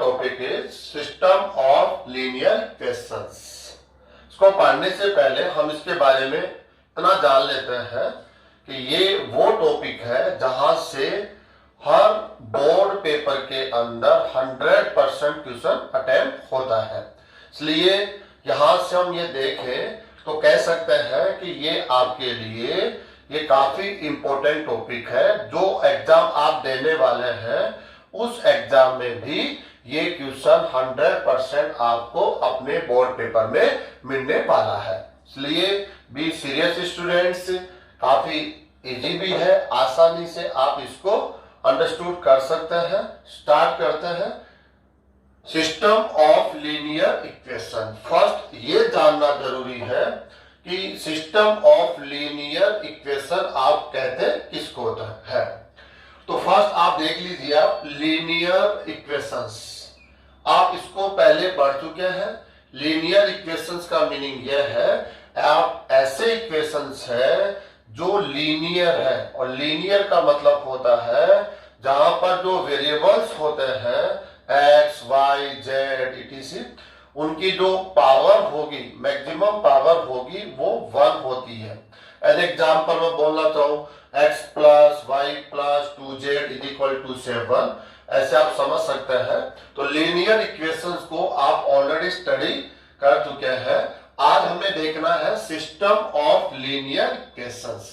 Topic is system of linear equations. इसको पढ़ने से पहले हम इसके बारे में इतना जान लेते हैं कि ये वो टॉपिक है जहां से हर बोर्ड पेपर के अंदर 100% क्वेश्चन अटेम्प्ट होता है। इसलिए यहां से हम ये देखें तो कह सकते हैं कि ये आपके लिए ये काफी इंपॉर्टेंट टॉपिक है। जो एग्जाम आप देने वाले हैं उस एग्जाम में भी ये क्वेश्चन 100% आपको अपने बोर्ड पेपर में मिलने वाला है। इसलिए बी सीरियस स्टूडेंट्स, काफी इजी भी है, आसानी से आप इसको अंडरस्टूड कर सकते हैं। स्टार्ट करते हैं। System of linear equation. First ये जानना जरूरी है कि सिस्टम ऑफ लीनियर इक्वेशन आप कहते किसको है। तो फर्स्ट आप देख लीजिए, आप लीनियर इक्वेशंस आप इसको पहले पढ़ चुके हैं। लीनियर इक्वेशंस का मीनिंग यह है आप ऐसे इक्वेशंस है जो लीनियर है, और लीनियर का मतलब होता है जहां पर जो वेरिएबल्स होते हैं एक्स वाई जेड इटीसी, उनकी जो पावर होगी, मैक्सिमम पावर होगी, वो 1 होती है। एज एग्जाम्पल मैं बोलना चाहूं x plus y plus 2z is equal to 7, ऐसे आप समझ सकते हैं। तो लीनियर इक्वेशंस को आप ऑलरेडी स्टडी कर चुके हैं। आज हमें देखना है सिस्टम ऑफ लीनियर इक्वेशंस।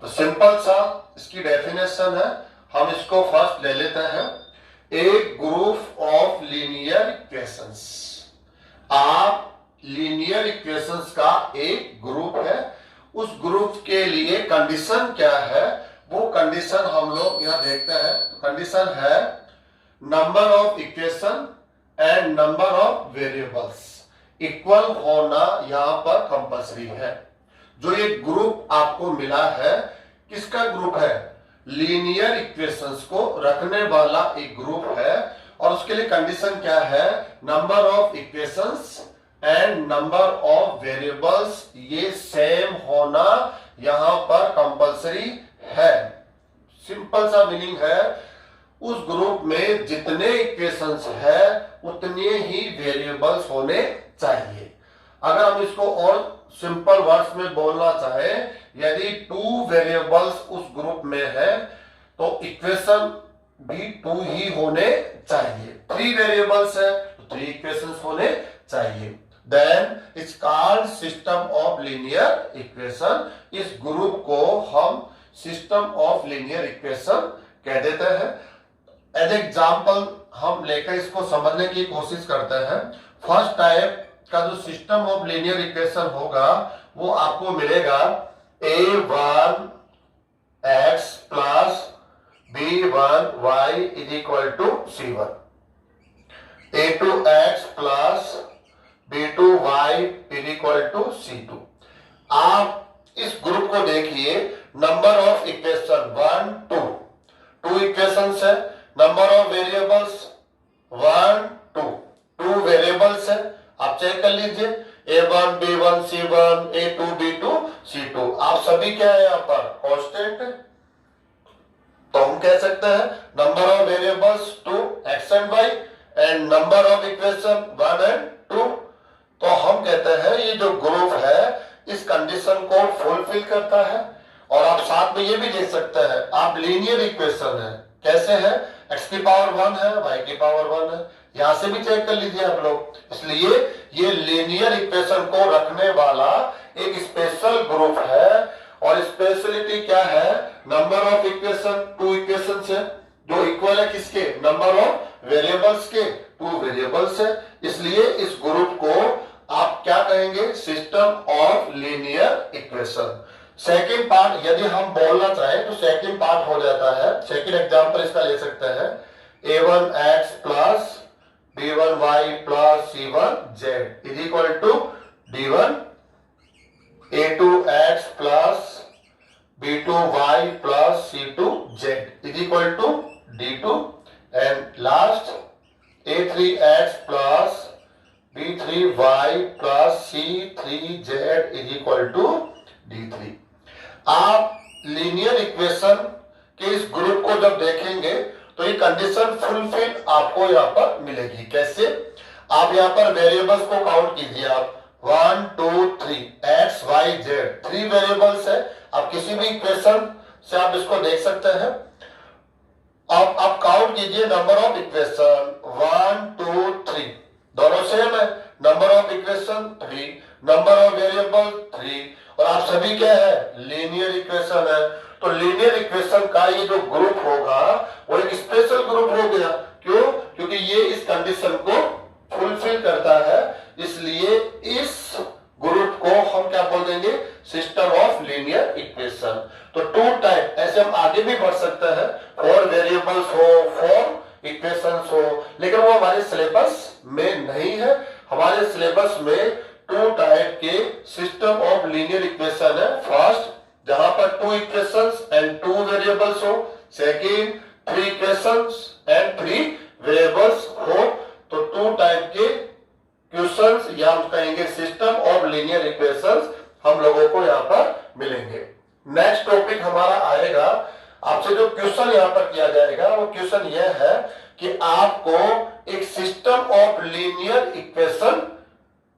तो सिंपल सा इसकी डेफिनेशन है, हम इसको फर्स्ट ले लेते हैं। एक ग्रुप ऑफ लीनियर इक्वेशंस, आप लीनियर इक्वेशंस का एक ग्रुप है, उस ग्रुप के लिए कंडीशन क्या है, वो कंडीशन हम लोग यहां देखते हैं। तो कंडीशन है number of equation and number of variables equal होना यहां पर कंपलसरी है। जो ये ग्रुप आपको मिला है, किसका ग्रुप है? लीनियर इक्वेशंस को रखने वाला एक ग्रुप है, और उसके लिए कंडीशन क्या है? Number of equations and number of variables ये सेम होना यहां पर कंपलसरी है। सिंपल सा मीनिंग है उस ग्रुप में जितने इक्वेशंस है उतने ही वेरिएबल्स होने चाहिए। अगर हम इसको और सिंपल वर्ड्स में बोलना चाहे, यदि 2 वेरिएबल्स उस ग्रुप में है तो इक्वेशन भी 2 ही होने चाहिए। 3 वेरिएबल्स है तो 3 इक्वेशंस होने चाहिए। Then it's called system of linear equation। इस ग्रुप को हम system of linear equation कह देते हैं। एज एग्जाम्पल हम लेकर इसको समझने की कोशिश करते हैं। फर्स्ट टाइप का जो सिस्टम ऑफ लीनियर इक्वेशन होगा वो आपको मिलेगा a1 x plus b1 y is equal to c1, a2 x plus b2y is equal to c2। आप इस ग्रुप को देखिए, नंबर ऑफ इक्वेशन 1 2, 2 इक्वेशंस है। नंबर ऑफ वेरिएबल्स 1 2, 2 वेरिएबल्स है। आप चेक कर लीजिए, a1 b1 c1 a2 b2 c2, आप सभी क्या है यहाँ पर? कांस्टेंट है। तो हम कह सकते हैं नंबर ऑफ वेरिएबल्स 2 x एंड y and number of equation 1 and 2। तो हम कहते हैं ये जो ग्रुप है इस कंडीशन को फुलफिल करता है। और आप साथ में ये भी देख सकते हैं, आप लीनियर इक्वेशन है, कैसे है? x की पावर 1 है, y की पावर 1 है, यहां से भी चेक कर लीजिए आप लोग। इसलिए ये लीनियर इक्वेशन को रखने वाला एक स्पेशल ग्रुप है। और स्पेशलिटी क्या है? नंबर ऑफ इक्वेशन 2 इक्वेशन है जो इक्वल है किसके? नंबर ऑफ वेरिएबल्स के, 2 वेरिएबल्स है। इसलिए इस ग्रुप को आप क्या कहेंगे? System of linear equation. Second part यदि हम बोलना चाहें तो सेकंड पार्ट हो जाता है। सेकंड एग्जांपल इसका ले सकते हैं, a1 x plus b1 y plus c1 z is equal to d1, a2 x plus b2 y plus c2 z is equal to d2, and last a3 x plus b3 y plus c3 z is equal to d3। आप linear equation के इस group को जब देखेंगे तो ये condition fulfil आपको यहाँ पर मिलेगी। कैसे? आप यहाँ पर वेरिएबल्स को काउंट कीजिए। आप 1 2 3 एक्स वाई जेड 3 वेरिएबल्स है। आप किसी भी इक्वेशन से आप इसको देख सकते हैं। आप काउंट कीजिए नंबर ऑफ इक्वेशन 1 2 3 दोनों सेम है। Number of equation 3, number of variable 3 और आप सभी क्या है? लीनियर इक्वेशन है। तो लीनियर इक्वेशन का ये जो ग्रुप होगा वो एक स्पेशल ग्रुप हो गया। क्यों? क्योंकि ये इस कंडीशन को फुलफिल करता है, इसलिए इस ग्रुप को हम क्या बोल देंगे? System of linear equation. तो 2 टाइप ऐसे हम आगे भी बढ़ सकते हैं, 4 वेरिएबल्स हो, 4 इक्वेशंस हो, लेकिन वो हमारे सिलेबस में नहीं है। हमारे सिलेबस में 2 टाइप के सिस्टम ऑफ लीनियर इक्वेशन है। फर्स्ट, जहां पर 2 इक्वेशंस एंड 2 वेरिएबल्स हो। सेकंड, 3 इक्वेशंस एंड 3 वेरिएबल्स हो। तो 2 टाइप के क्वेश्चंस या हम कहेंगे सिस्टम ऑफ लीनियर इक्वेशंस हम लोगों को यहाँ पर मिलेंगे। नेक्स्ट टॉपिक हमारा आएगा, आपसे जो क्वेश्चन यहाँ पर किया जाएगा वो क्वेश्चन यह है कि आपको एक system of linear equation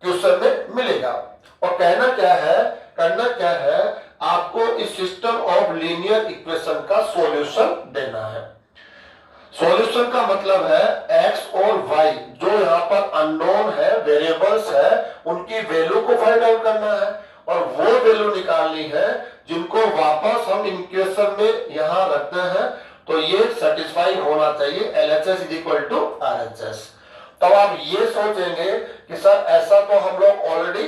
question में मिलेगा और कहना क्या है, करना क्या है, आपको इस सिस्टम ऑफ लीनियर इक्वेशन का सॉल्यूशन देना है। सॉल्यूशन का मतलब है x और y जो यहाँ पर अननोन है, वेरिएबल्स है, उनकी वैल्यू को फाइंड आउट करना है और वो वैल्यू निकालनी है जिनको वापस हम इक्वेशन में यहाँ रखते हैं। तो ये सेटिस्फाई होना चाहिए LHS = RHS। तब आप ये सोचेंगे कि सर ऐसा तो हम लोग ऑलरेडी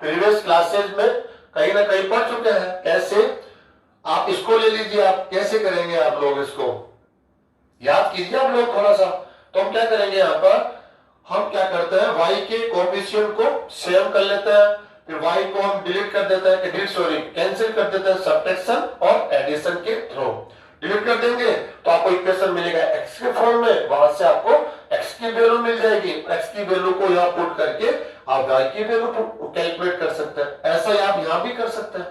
प्रीवियस क्लासेज में कहीं ना कहीं पढ़ चुके हैं। कैसे? आप इसको ले लीजिए। आप कैसे करेंगे? आप लोग इसको याद कीजिए आप लोग थोड़ा सा। तो हम क्या करेंगे यहाँ पर, हम क्या करते हैं, y के कोएफिशिएंट को सेम कर लेते हैं, फिर y को हम डिलीट कर देते हैं, कैंसिल कर देते हैं सब्ट्रैक्शन और एडिशन के थ्रू। डिलीट कर देंगे तो आपको इक्वेशन मिलेगा x के फॉर्म में, वहां से आपको x की वैल्यू मिल जाएगी। x की वैल्यू को यहाँ पुट करके आप y की वैल्यू कैलकुलेट कर सकते हैं। ऐसा आप यहाँ भी कर सकते हैं।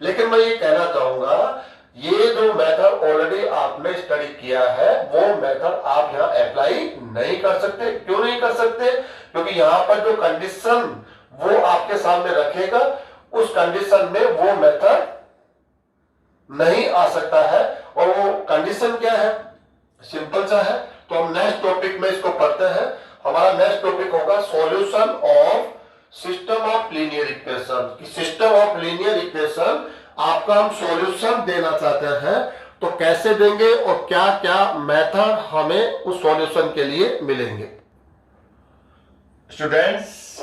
लेकिन मैं ये कहना चाहूंगा, ये जो मेथड ऑलरेडी आपने स्टडी किया है वो मेथड आप यहाँ अप्लाई नहीं कर सकते। क्यों नहीं कर सकते? क्योंकि यहाँ पर जो कंडीशन वो आपके सामने रखेगा उस कंडीशन में वो मेथड नहीं आ सकता है। और वो कंडीशन क्या है? सिंपल सा है। तो हम नेक्स्ट टॉपिक में इसको पढ़ते हैं। हमारा नेक्स्ट टॉपिक होगा solution of system of linear equation. System of linear equation आपका हम सॉल्यूशन देना चाहते हैं तो कैसे देंगे और क्या क्या मेथड हमें उस सॉल्यूशन के लिए मिलेंगे। Students,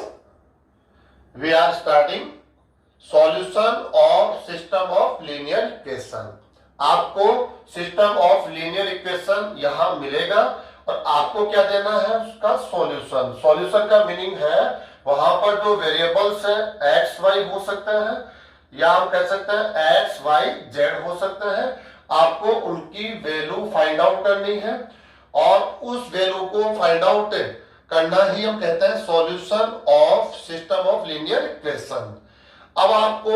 we are starting solution of system of linear equation. आपको सिस्टम ऑफ लीनियर इक्वेशन यहां मिलेगा और आपको क्या देना है? उसका सॉल्यूशन। सॉल्यूशन का मीनिंग है वहां पर जो वेरिएबल्स है एक्स वाई हो सकते हैं या हम कह सकते हैं एक्स वाई जेड हो सकते हैं। आपको उनकी वैल्यू फाइंड आउट करनी है और उस वैल्यू को फाइंड आउट करना ही हम कहते हैं solution of system of linear equation. अब आपको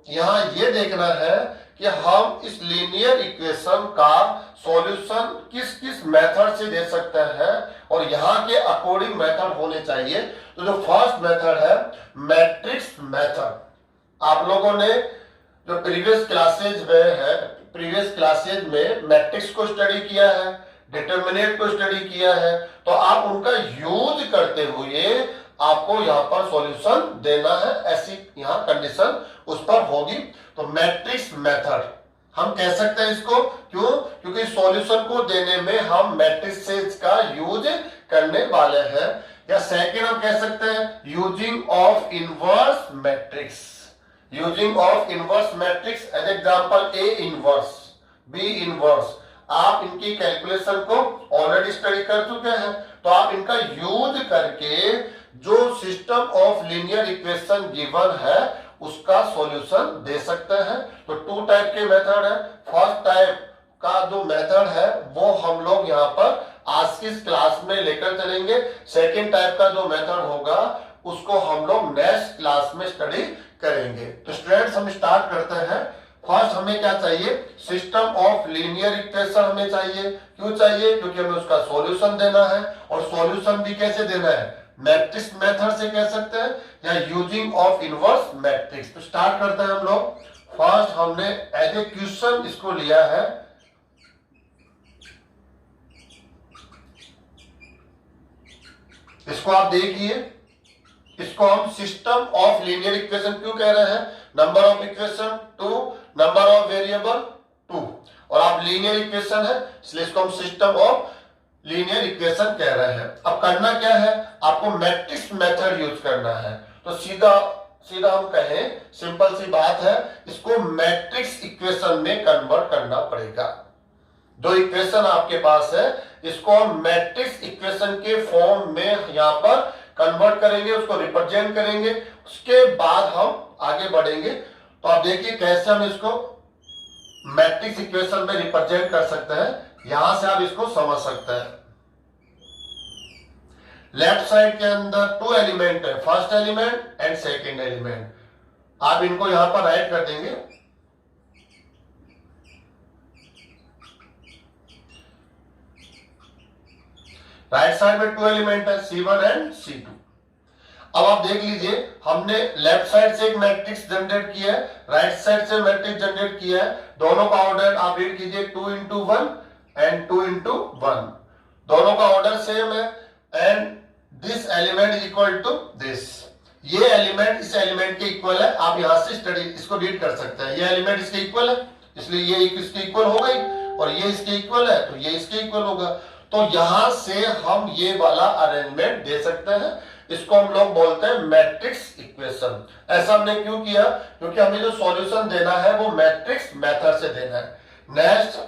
यहां ये देखना है कि हम इस लीनियर इक्वेशन का सॉल्यूशन किस किस मेथड से दे सकते हैं और यहाँ के अकॉर्डिंग मेथड होने चाहिए। तो जो फर्स्ट मेथड है मैट्रिक्स मेथड। आप लोगों ने जो प्रीवियस क्लासेज में मैट्रिक्स को स्टडी किया है, डिटरमिनेंट को स्टडी किया है, तो आप उनका यूज करते हुए आपको यहाँ पर सॉल्यूशन देना है। ऐसी यहाँ कंडीशन उस पर होगी। तो मैट्रिक्स मेथड हम कह सकते हैं इसको। क्यों? क्योंकि सॉल्यूशन को देने में हम मैट्रिसेस का यूज करने वाले हैं। या सेकंड हम कह सकते हैं using of inverse matrix. Using of inverse matrix as example A inverse, B inverse. आप इनकी कैलकुलेशन को ऑलरेडी स्टडी कर चुके हैं तो आप इनका यूज करके जो system of linear equation given है उसका सॉल्यूशन दे सकते हैं। तो 2 टाइप के मेथड है। फर्स्ट टाइप का जो मेथड है वो हम लोग यहाँ पर आज की क्लास में लेकर चलेंगे। सेकेंड टाइप का जो मेथड होगा उसको हम लोग नेक्स्ट क्लास में स्टडी करेंगे। तो स्टूडेंट्स हम स्टार्ट करते हैं फर्स्ट हमें क्या चाहिए, सिस्टम ऑफ लीनियर इक्वेशन हमें चाहिए। क्यों चाहिए, क्योंकि हमें उसका सॉल्यूशन देना है, और सॉल्यूशन भी कैसे देना है, मैट्रिक्स मेथड से कह सकते हैं या यूजिंग ऑफ इनवर्स मैट्रिक्स। तो स्टार्ट करते हैं हम लोग। फर्स्ट हमने एज ए क्वेश्चन इसको लिया है, इसको आप देखिए, इसको हम सिस्टम ऑफ लीनियर इक्वेशन क्यों कह रहे हैं, number of equation 2, number of variable 2, और आप लीनियर इक्वेशन है इसलिए इसको हम सिस्टम ऑफ लीनियर इक्वेशन कह रहे हैं। अब करना क्या है, आपको मैट्रिक्स मेथड यूज करना है। तो सीधा सीधा हम कहें, सिंपल सी बात है, इसको मैट्रिक्स इक्वेशन में कन्वर्ट करना पड़ेगा। जो इक्वेशन आपके पास है इसको हम मैट्रिक्स इक्वेशन के फॉर्म में यहां पर कन्वर्ट करेंगे, उसको रिप्रेजेंट करेंगे, उसके बाद हम आगे बढ़ेंगे। तो आप देखिए कैसे हम इसको मैट्रिक्स इक्वेशन में रिप्रेजेंट कर सकते हैं, यहां से आप इसको समझ सकते हैं। लेफ्ट साइड के अंदर 2 एलिमेंट है, first element and second element. आप इनको यहां पर राइट कर देंगे। राइट साइड में 2 एलिमेंट है, C1 एंड C2। अब आप देख लीजिए, हमने लेफ्ट साइड से एक मैट्रिक्स जनरेट किया है, राइट साइड से मैट्रिक्स जनरेट किया है। दोनों का ऑर्डर आप रीड कीजिए, 2 into 1 एंड 2 into 1, दोनों का ऑर्डर सेम है। And this element is equal to this, ये एलिमेंट इस एलिमेंट के इक्वल है। आप यहां से स्टडी इसको रीड कर सकते हैं, ये एलिमेंट इसके इक्वल है इसलिए ये इसके इक्वल हो गई, और ये इसके इक्वल है तो ये इसके इक्वल होगा। तो यहां से हम ये वाला अरेंजमेंट दे सकते हैं, इसको हम लोग बोलते हैं मैट्रिक्स इक्वेशन। ऐसा हमने क्यों किया, क्योंकि हमें जो सॉल्यूशन देना है वो मैट्रिक्स मेथड से देना है। नेक्स्ट,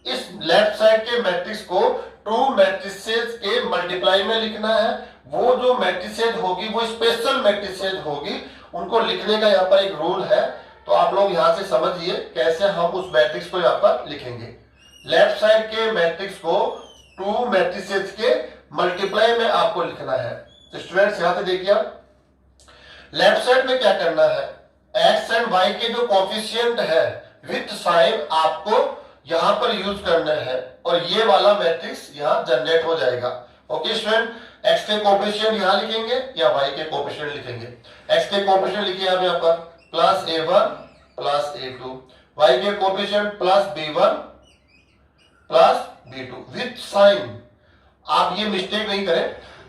इस लेफ्ट साइड के मैट्रिक्स को 2 मैट्रिसेस के मल्टीप्लाई में लिखना है। वो जो मैट्रिसेस होगी वो स्पेशल मैट्रिसेस होगी, उनको लिखने का यहाँ पर एक रूल है। तो आप लोग यहां से समझिए कैसे हम उस मैट्रिक्स को यहाँ पर लिखेंगे। लेफ्ट साइड के मैट्रिक्स को 2 मैट्रिसेस के मल्टीप्लाई में आपको लिखना है। तो स्टूडेंट्स यहां से देखिए, लेफ्ट साइड में क्या करना है, एक्स एंड वाई के जो कोफिशिएंट है विथ साइन आपको यहां पर यूज करना है, और ये वाला मैट्रिक्स यहां जनरेट हो जाएगा। ओके स्टूडेंट, एक्स के कोफिशिएंट यहां लिखेंगे या वाई के कोफिशिएंट लिखेंगे। एक्स के कोफिशिएंट लिखिए आप यहां पर plus a1 plus a2, y के coefficient plus b1 plus b2 with sign. आप ये मिस्टेक नहीं करें,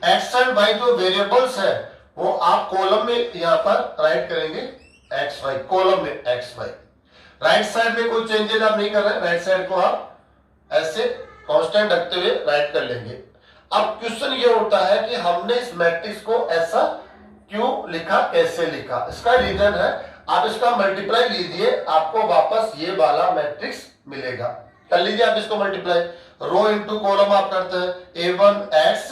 एक्स एंड वाई जो वेरिएबल्स है वो आप कॉलम में यहां पर राइट करेंगे, एक्स वाई कॉलम में एक्स वाई। राइट साइड में कोई चेंजेस आप नहीं कर रहे, राइट साइड को आप ऐसे कांस्टेंट रखते हुए राइट कर लेंगे। अब क्वेश्चन ये होता है कि हमने इस मैट्रिक्स को ऐसा क्यों लिखा, कैसे लिखा। इसका रीजन है, आप इसका मल्टीप्लाई लीजिए, आपको वापस ये वाला मैट्रिक्स मिलेगा। कर लीजिए आप इसको मल्टीप्लाई, रो इंटू कॉलम आप करते हैं, a1x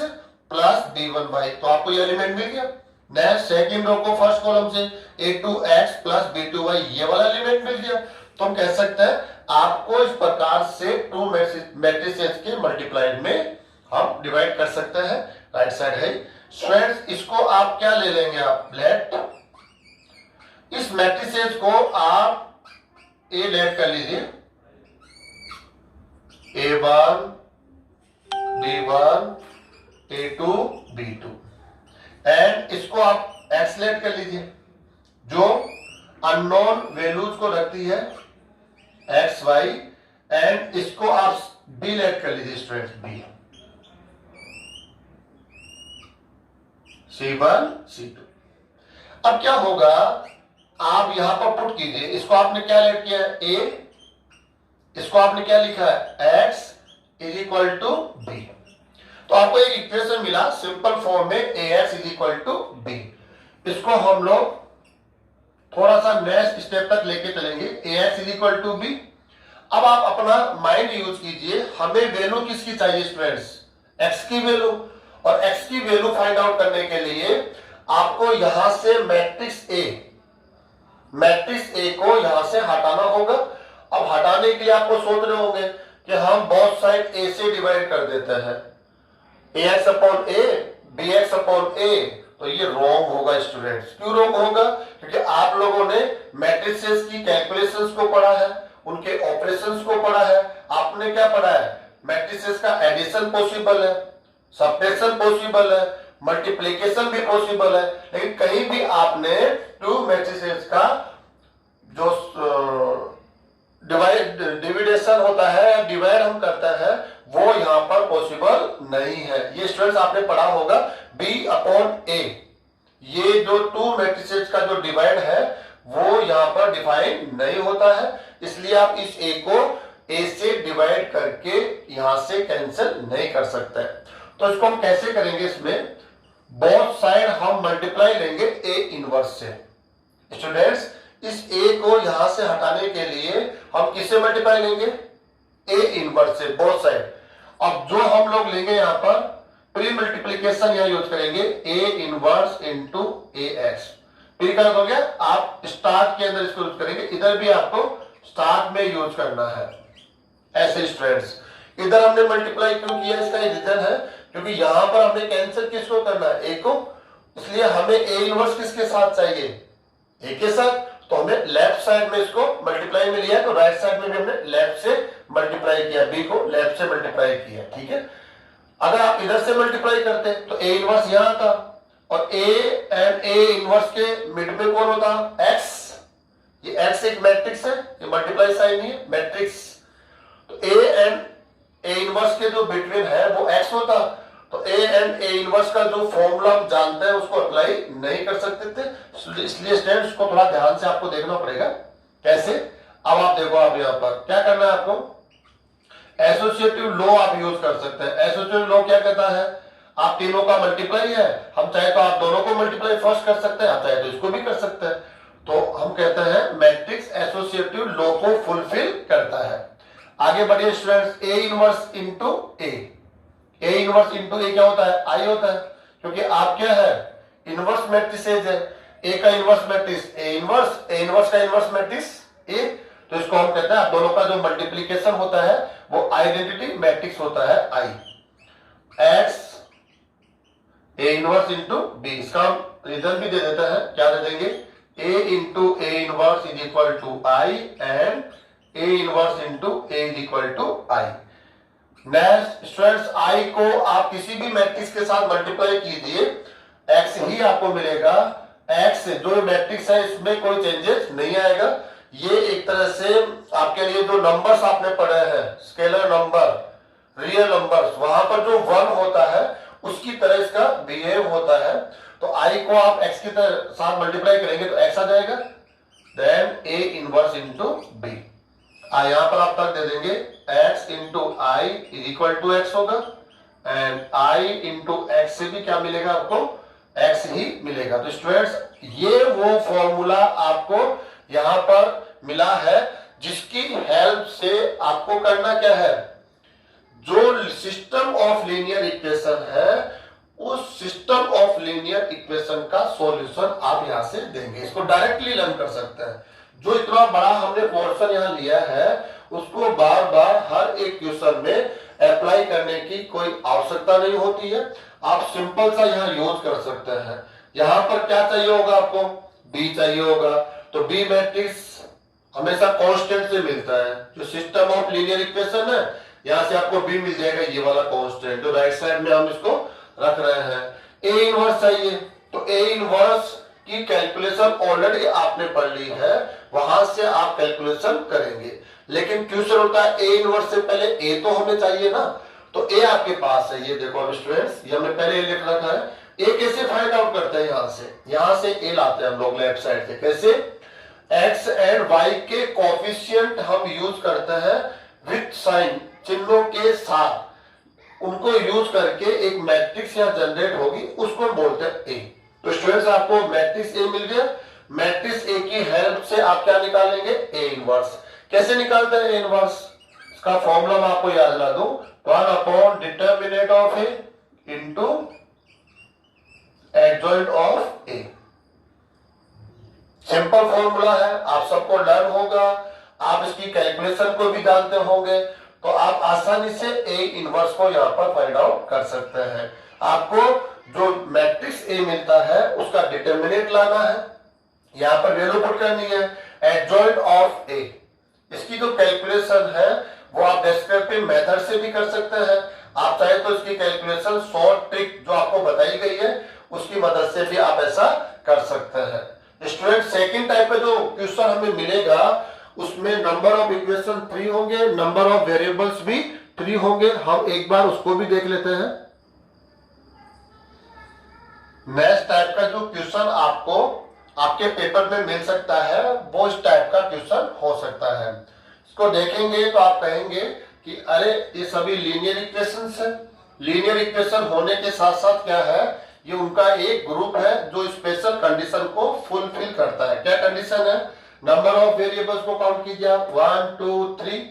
प्लस b1y, तो आपको ये एलिमेंट मिल गया। नेक्स्ट सेकंड रो को फर्स्ट कॉलम से a2x प्लस b2y, ये वाला एलिमेंट मिल गया। तो हम कह सकते हैं आपको इस प्रकार से 2 मैट्रिसेस के मल्टीप्लाई में हम डिवाइड कर सकते हैं। राइट साइड है स्टूडेंट्स, इसको आप क्या ले लेंगे, आप लेट, इस मैट्रिसेस को आप ए लेट कर लीजिए, a1 b1 a2 b2, and इसको आप x लेट कर लीजिए, जो अननोन वैल्यूज को रखती है x y, एंड इसको आप b लेट कर लीजिए स्टूडेंट्स, b C1 C2। अब क्या होगा, आप यहां पर पुट कीजिए, इसको आपने क्या लेट किया है a, इसको आपने क्या लिखा है x is equal to b। तो आपको एक इक्वेशन मिला सिंपल फॉर्म में, ax is equal to b। इसको हम लोग थोड़ा सा नेक्स्ट स्टेप तक लेके चलेंगे, ax is equal to b। अब आप अपना माइंड यूज कीजिए, हमें वैल्यू किसकी चाहिए स्टूडेंट्स, x की वैल्यू, और x की वैल्यू फाइंड आउट करने के लिए आपको यहां से मैट्रिक्स a को यहां से हटाना होगा। अब हटाने के लिए आपको सोच रहे होंगे कि हम बोथ साइड a से डिवाइड कर देते हैं, ax upon a bx upon a तो ये रॉन्ग होगा स्टूडेंट्स। क्यों रॉन्ग होगा? क्योंकि आप लोगों ने मैट्रिसेस की कैलकुलेशंस को पढ़ा है, उनके ऑपरेशंस को पढ़ा है। आपने क्या पढ़ा है? मैट्रिसेस का एडिशन पॉसिबल है, सब्ट्रैक्शन पॉसिबल है, मल्टीप्लिकेशन भी पॉसिबल है, लेकिन कहीं भी आपने टू मैट्रिसेस का जो डिविडेशन होता है, डिवाइड हम करता है, वो यहां पर पॉसिबल नहीं है। ये स्टूडेंट्स आपने पढ़ा होगा B/A। ये जो टू मैट्रिसेस का जो डिवाइड है वो यहां पर डिफाइन नहीं होता है, इसलिए आप इस A को A से डिवाइड करके यहां से कैंसिल नहीं कर सकते। तो इसको हम कैसे करेंगे? इसमें बोथ साइड हम मल्टीप्लाई लेंगे A इनवर्स से। स्टूडेंट्स इस A को यहां से हटाने के लिए हम किससे मल्टीप्लाई लेंगे? A इनवर्स से, बोथ साइड। अब जो हम लोग लेंगे यहां पर प्री मल्टीप्लीकेशन यहां यूज करेंगे, A inverse into AX। Pre का हो गया, आप स्टार्ट के अंदर इसको यूज करेंगे, इधर भी आपको स्टार्ट में यूज करना है। ऐसे स्टूडेंट्स इधर हमने मल्टीप्लाई क्यों किया? इसका रीजन है क्योंकि यहां पर हमने कैंसिल किसको करना है? A को, इसलिए हमें A इनवर्स किसके साथ चाहिए? A के साथ। तो हमने लेफ्ट साइड में इसको मल्टीप्लाई में लिया, तो राइट साइड में भी हमने लेफ्ट से मल्टीप्लाई किया, B को लेफ्ट से मल्टीप्लाई किया। ठीक है, अगर आप इधर से मल्टीप्लाई करते तो A इनवर्स यहां था, और A एंड A इनवर्स के मिड में कौन होता? X। ये X एक मैट्रिक्स है, ये मल्टीप्लाई साइन नहीं है, मैट्रिक्स। तो A एंड A इनवर्स के जो बिटवीन है वो X होता, तो A एंड A इनवर्स का जो फॉर्मूला हम जानते हैं उसको अप्लाई नहीं कर सकते थे, इसलिए स्टूडेंट्स को थोड़ा ध्यान से आपको देखना पड़ेगा। कैसे? अब आप देखो, आप यहां पर क्या करना है आपको? एसोसिएटिव लॉ आप यूज कर सकते हैं। एसोसिएटिव लॉ क्या कहता है? आप तीनों का मल्टीप्लाई है, हम चाहे तो आप दोनों को मल्टीप्लाई फर्स्ट कर सकते हैं, आप चाहे तो इसको भी कर सकते हैं। तो हम कहते हैं मैट्रिक्स एसोसिएटिव लॉ को फुलफिल करता है। आगे बढ़िए students, A inverse into A। A inverse into A क्या होता है? I होता है, क्योंकि आप क्या है? इनवर्स मैट्रिसेज है। A का inverse matrix A inverse, A inverse का इनवर्स मैट्रिक्स A। तो इसको हम कहते हैं, दोनों का जो मल्टीप्लिकेशन होता है वो आइडेंटिटी मैट्रिक्स होता है I। X A inverse into B, इसका हम रीजन भी दे देते हैं। क्या दे देंगे? A into A inverse is equal to I and A inverse into A is equal to I। Next students, I को आप किसी भी मैट्रिक्स के साथ मल्टीप्लाई कीजिए, X ही आपको मिलेगा। X जो मैट्रिक्स है इसमें कोई चेंजेस नहीं आएगा। ये एक तरह से आपके लिए जो नंबर्स आपने पढ़े हैं, स्केलर नंबर, रियल नंबर्स, वहां पर जो 1 होता है उसकी तरह इसका बिहेव होता है। तो I को आप X के साथ मल्टीप्लाई करेंगे तो X आ जाएगा, then A inverse into B। यहां पर आप तक दे देंगे, X into I is equal to X होगा, एंड I इंटू X से भी क्या मिलेगा आपको? X ही मिलेगा। तो स्टूडेंट्स ये वो फॉर्मूला आपको यहां पर मिला है, जिसकी हेल्प से आपको करना क्या है? जो सिस्टम ऑफ लीनियर इक्वेशन है उस सिस्टम ऑफ लीनियर इक्वेशन का सॉल्यूशन आप यहां से देंगे। इसको डायरेक्टली लर्न कर सकते हैं। जो इतना बड़ा हमने पोर्शन यहां लिया है उसको बार बार हर एक क्वेश्चन में अप्लाई करने की कोई आवश्यकता नहीं होती है। आप सिंपल सा यहां यूज कर सकते हैं। यहां पर क्या चाहिए होगा आपको? B चाहिए होगा, तो B मैट्रिक्स हमेशा कांस्टेंट से मिलता है। जो सिस्टम ऑफ लीनियर इक्वेशन है यहां से आपको B मिल जाएगा, ये वाला कांस्टेंट जो राइट साइड में हम इसको रख रहे हैं। A इनवर्स चाहिए, तो A इनवर्स की कैलकुलेशन ऑलरेडी आपने पढ़ ली है, वहां से आप कैलकुलेशन करेंगे। लेकिन क्वेश्चन होता है A इनवर्स से पहले A तो हमें चाहिए ना, तो A आपके पास है। ये देखो अब स्टूडेंट्स, ये हमने पहले लिख रखा है। A कैसे फाइंड आउट करते हैं? यहां से A लाते हैं हम लोग लेफ्ट साइड से। कैसे? X एंड Y के कोफिशिएंट हम यूज करते हैं विथ साइन, चिन्हों के साथ, उनको यूज करके एक मैट्रिक्स यहां जनरेट होगी, उसको हम बोलते हैं A। तो स्टूडेंट्स आपको मैट्रिक्स A मिल गया। मैट्रिक्स A की हेल्प से आप क्या निकालेंगे? A inverse. कैसे निकालते हैं A इनवर्स? इसका फॉर्मूला मैं आपको याद दिला दूं, 1 upon determinant of A into adjoint of A। Simple formula है, आप सबको लर्न होगा, आप इसकी कैलकुलेशन को भी जानते होंगे, तो आप आसानी से A इनवर्स को यहां पर फाइंड आउट कर सकते हैं। आपको जो मैट्रिक्स ए मिलता है उसका डिटर्मिनेंट लाना है, यहां पर वैल्यू पुट करनी है एडजॉइंट ऑफ ए। इसकी जो कैलकुलेशन है वो आप डिस्क्रिप्टिव मेथड से भी कर सकते हैं, आप चाहे तो इसकी कैलकुलेशन शॉर्ट ट्रिक जो आपको बताई गई है उसकी मदद से भी आप ऐसा कर सकते हैं। स्टूडेंट सेकंड टाइप का जो क्वेश्चन हमें मिलेगा उसमें नंबर ऑफ इक्वेशन 3 होंगे, नंबर ऑफ वेरिएबल्स भी 3 होंगे। हम एक बार उसको भी देख लेते हैं। नेक्स्ट टाइप का जो क्वेश्चन आपको आपके पेपर में मिल सकता है वो इस टाइप का क्वेश्चन हो सकता है। इसको देखेंगे तो आप कहेंगे कि अरे ये सभी लीनियर इक्वेशंस है। लीनियर इक्वेशन होने के साथ साथ क्या है, ये उनका एक ग्रुप है जो स्पेशल कंडीशन को फुलफिल करता है। क्या कंडीशन है? नंबर ऑफ वेरिएबल्स को काउंट कीजिए आप 1 2 3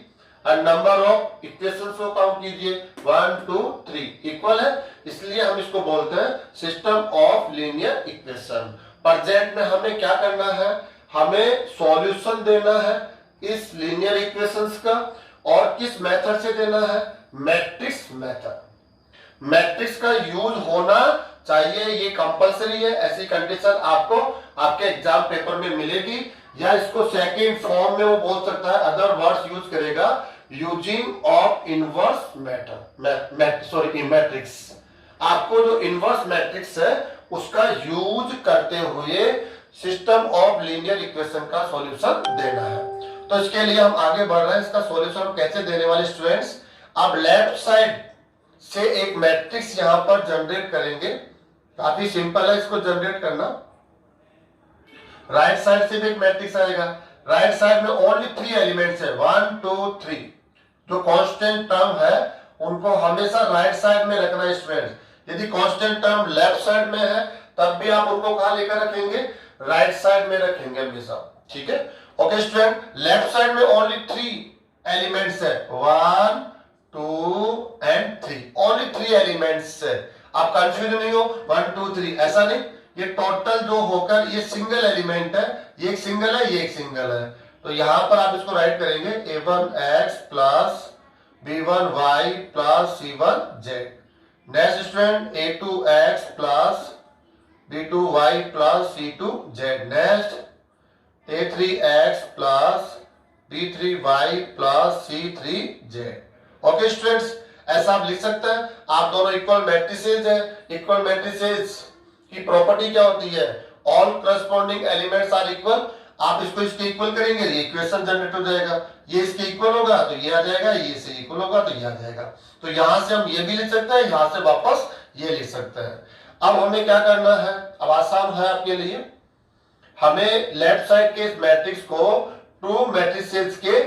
और नंबर ऑफ इक्वेशंस को काउंट कीजिए 1 2 3 इक्वल है, इसलिए हम इसको बोलते हैं system of linear equation. Present में हमें क्या करना है, हमें सॉल्यूशन देना है इस लीनियर इक्वेशंस का, और किस मेथड से देना है? Matrix method. मैट्रिक्स का यूज होना चाहिए, ये कंपलसरी है। ऐसी कंडीशन आपको आपके एग्जाम पेपर में मिलेगी, या इसको सेकंड फॉर्म में वो बोल सकता है, अदर वर्ड्स यूज करेगा यूजिंग ऑफ इनवर्स मैट्रिक्स। आपको जो इनवर्स मैट्रिक्स है उसका यूज करते हुए सिस्टम ऑफ लीनियर इक्वेशन का सॉल्यूशन देना है। तो इसके लिए हम आगे बढ़ रहे हैं। इसका सॉल्यूशन कैसे देने वाले स्टूडेंट्स, आप लेफ्ट साइड से एक मैट्रिक्स यहां पर जनरेट करेंगे। काफी सिंपल है इसको जनरेट करना। राइट साइड से भी एक मैट्रिक्स आएगा। राइट साइड में ओनली 3 एलिमेंट्स है 1 2 3। जो कांस्टेंट टर्म है उनको हमेशा राइट साइड में रखना है स्टूडेंट्स। यदि कांस्टेंट टर्म लेफ्ट साइड में है तब भी आप उनको कहां लेकर रखेंगे? राइट साइड में रखेंगे हमेशा। ठीक है, ओके स्टूडेंट। लेफ्ट साइड में ओनली 3 एलिमेंट्स है 1 2 एंड 3। ओनली 3 एलिमेंट्स है। आप कंफ्यूज नहीं हो 1 2 3 ऐसा नहीं, ये टोटल जो होकर ये सिंगल एलिमेंट है, ये एक सिंगल है, ये एक सिंगल है। तो यहां पर आप इसको राइट करेंगे a1x plus b1y plus c1z। Next student a2x plus b2y plus c2z। Next a3x plus b3y plus c3z। Okay students, ऐसा आप लिख सकते हैं। आप दोनों इक्वल मैट्रिसेस है। इक्वल मैट्रिसेस की प्रॉपर्टी क्या होती है? All corresponding elements are equal. आप इसको इसके इक्वल करेंगे, ये इक्वेशन जनरेट हो जाएगा। ये इसके इक्वल होगा तो ये आ जाएगा, ये इससे इक्वल होगा तो ये आ जाएगा। तो यहां से हम ये भी लिख सकते हैं, यहां से वापस ये लिख सकते हैं। अब हमें क्या करना है, अब आसान है आपके लिए। हमें लेफ्ट साइड के इस मैट्रिक्स को 2 मैट्रिसेस के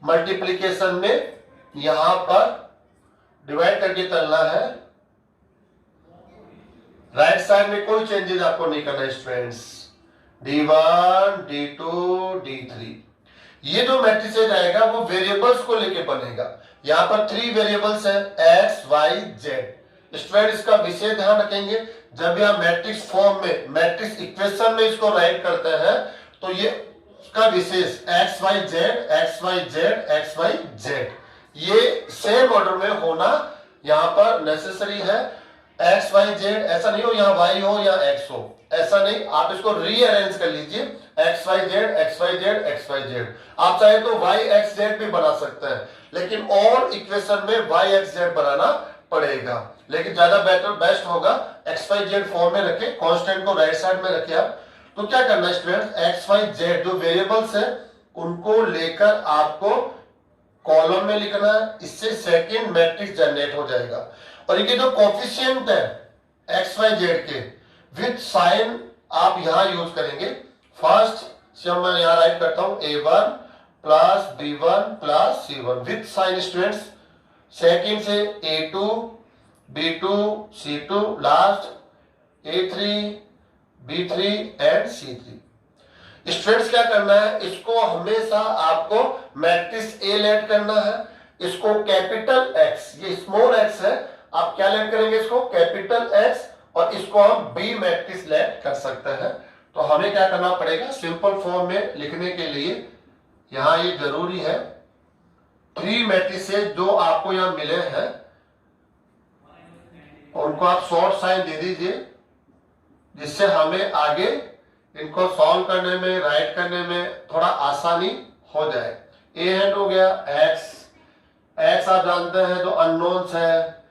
मल्टीप्लीकेशन में यहां पर डिवाइड करके चलना है। राइट साइड में कोई चेंजेस आपको नहीं करना स्टूडेंट्स। d1 d2 d3 ये जो मैट्रिसेस आएगा वो वेरिएबल्स को लेके बनेगा। यहां पर 3 वेरिएबल्स है x y z। स्टूडेंट इसका विशेष ध्यान रखेंगे, जब भी आप मैट्रिक्स फॉर्म में मैट्रिक्स इक्वेशन में इसको राइट करते हैं तो ये का विशेष x y z ये सेम ऑर्डर में होना यहां पर नेसेसरी है। एक्स वाई जेड ऐसा नहीं हो यहाँ वाई हो या एक्स हो, ऐसा नहीं। आप इसको रीअरेंज कर लीजिए x y z x y z x y z. आप चाहे तो वाई एक्स जेड भी बना सकते हैं, लेकिन और इक्वेशन में वाई एक्स जेड बनाना पड़ेगा। लेकिन ज्यादा बेटर बेस्ट होगा एक्स वाई जेड फॉर्म में रखे, कांस्टेंट को राइट साइड में रखे आप। तो क्या करना है स्टूडेंट्स, एक्स वाई जेड जो वेरिएबल्स है उनको लेकर आपको कॉलम में लिखना है। इससे सेकंड मैट्रिक्स जनरेट हो जाएगा। और ये जो कोफिशिएंट है एक्स वाई जेड के विद साइन आप यहां यूज करेंगे। फर्स्ट से मैं यहां राइट करता हूं a1 plus b1 plus c1 with sign students. Second से a2 b2 c2 last a3 b3 and c3। Students क्या करना है, इसको हमेशा आपको मैट्रिक्स ए लेट करना है। इसको कैपिटल एक्स, ये स्मॉल एक्स है, आप क्या लेट करेंगे इसको कैपिटल एक्स, और इसको हम बी मैट्रिक्स लेट कर सकते हैं। तो हमें क्या करना पड़ेगा, सिंपल फॉर्म में लिखने के लिए यहां ये जरूरी है 3 मैट्रिसेस जो आपको यहां मिले हैं उनको आप शॉर्ट साइन दे दीजिए। जिससे हमें आगे इनको सॉल्व करने में, राइट करने में थोड़ा आसानी हो जाए। ए हैंड हो गया, एक्स आप जानते हैं जो अननोन्स है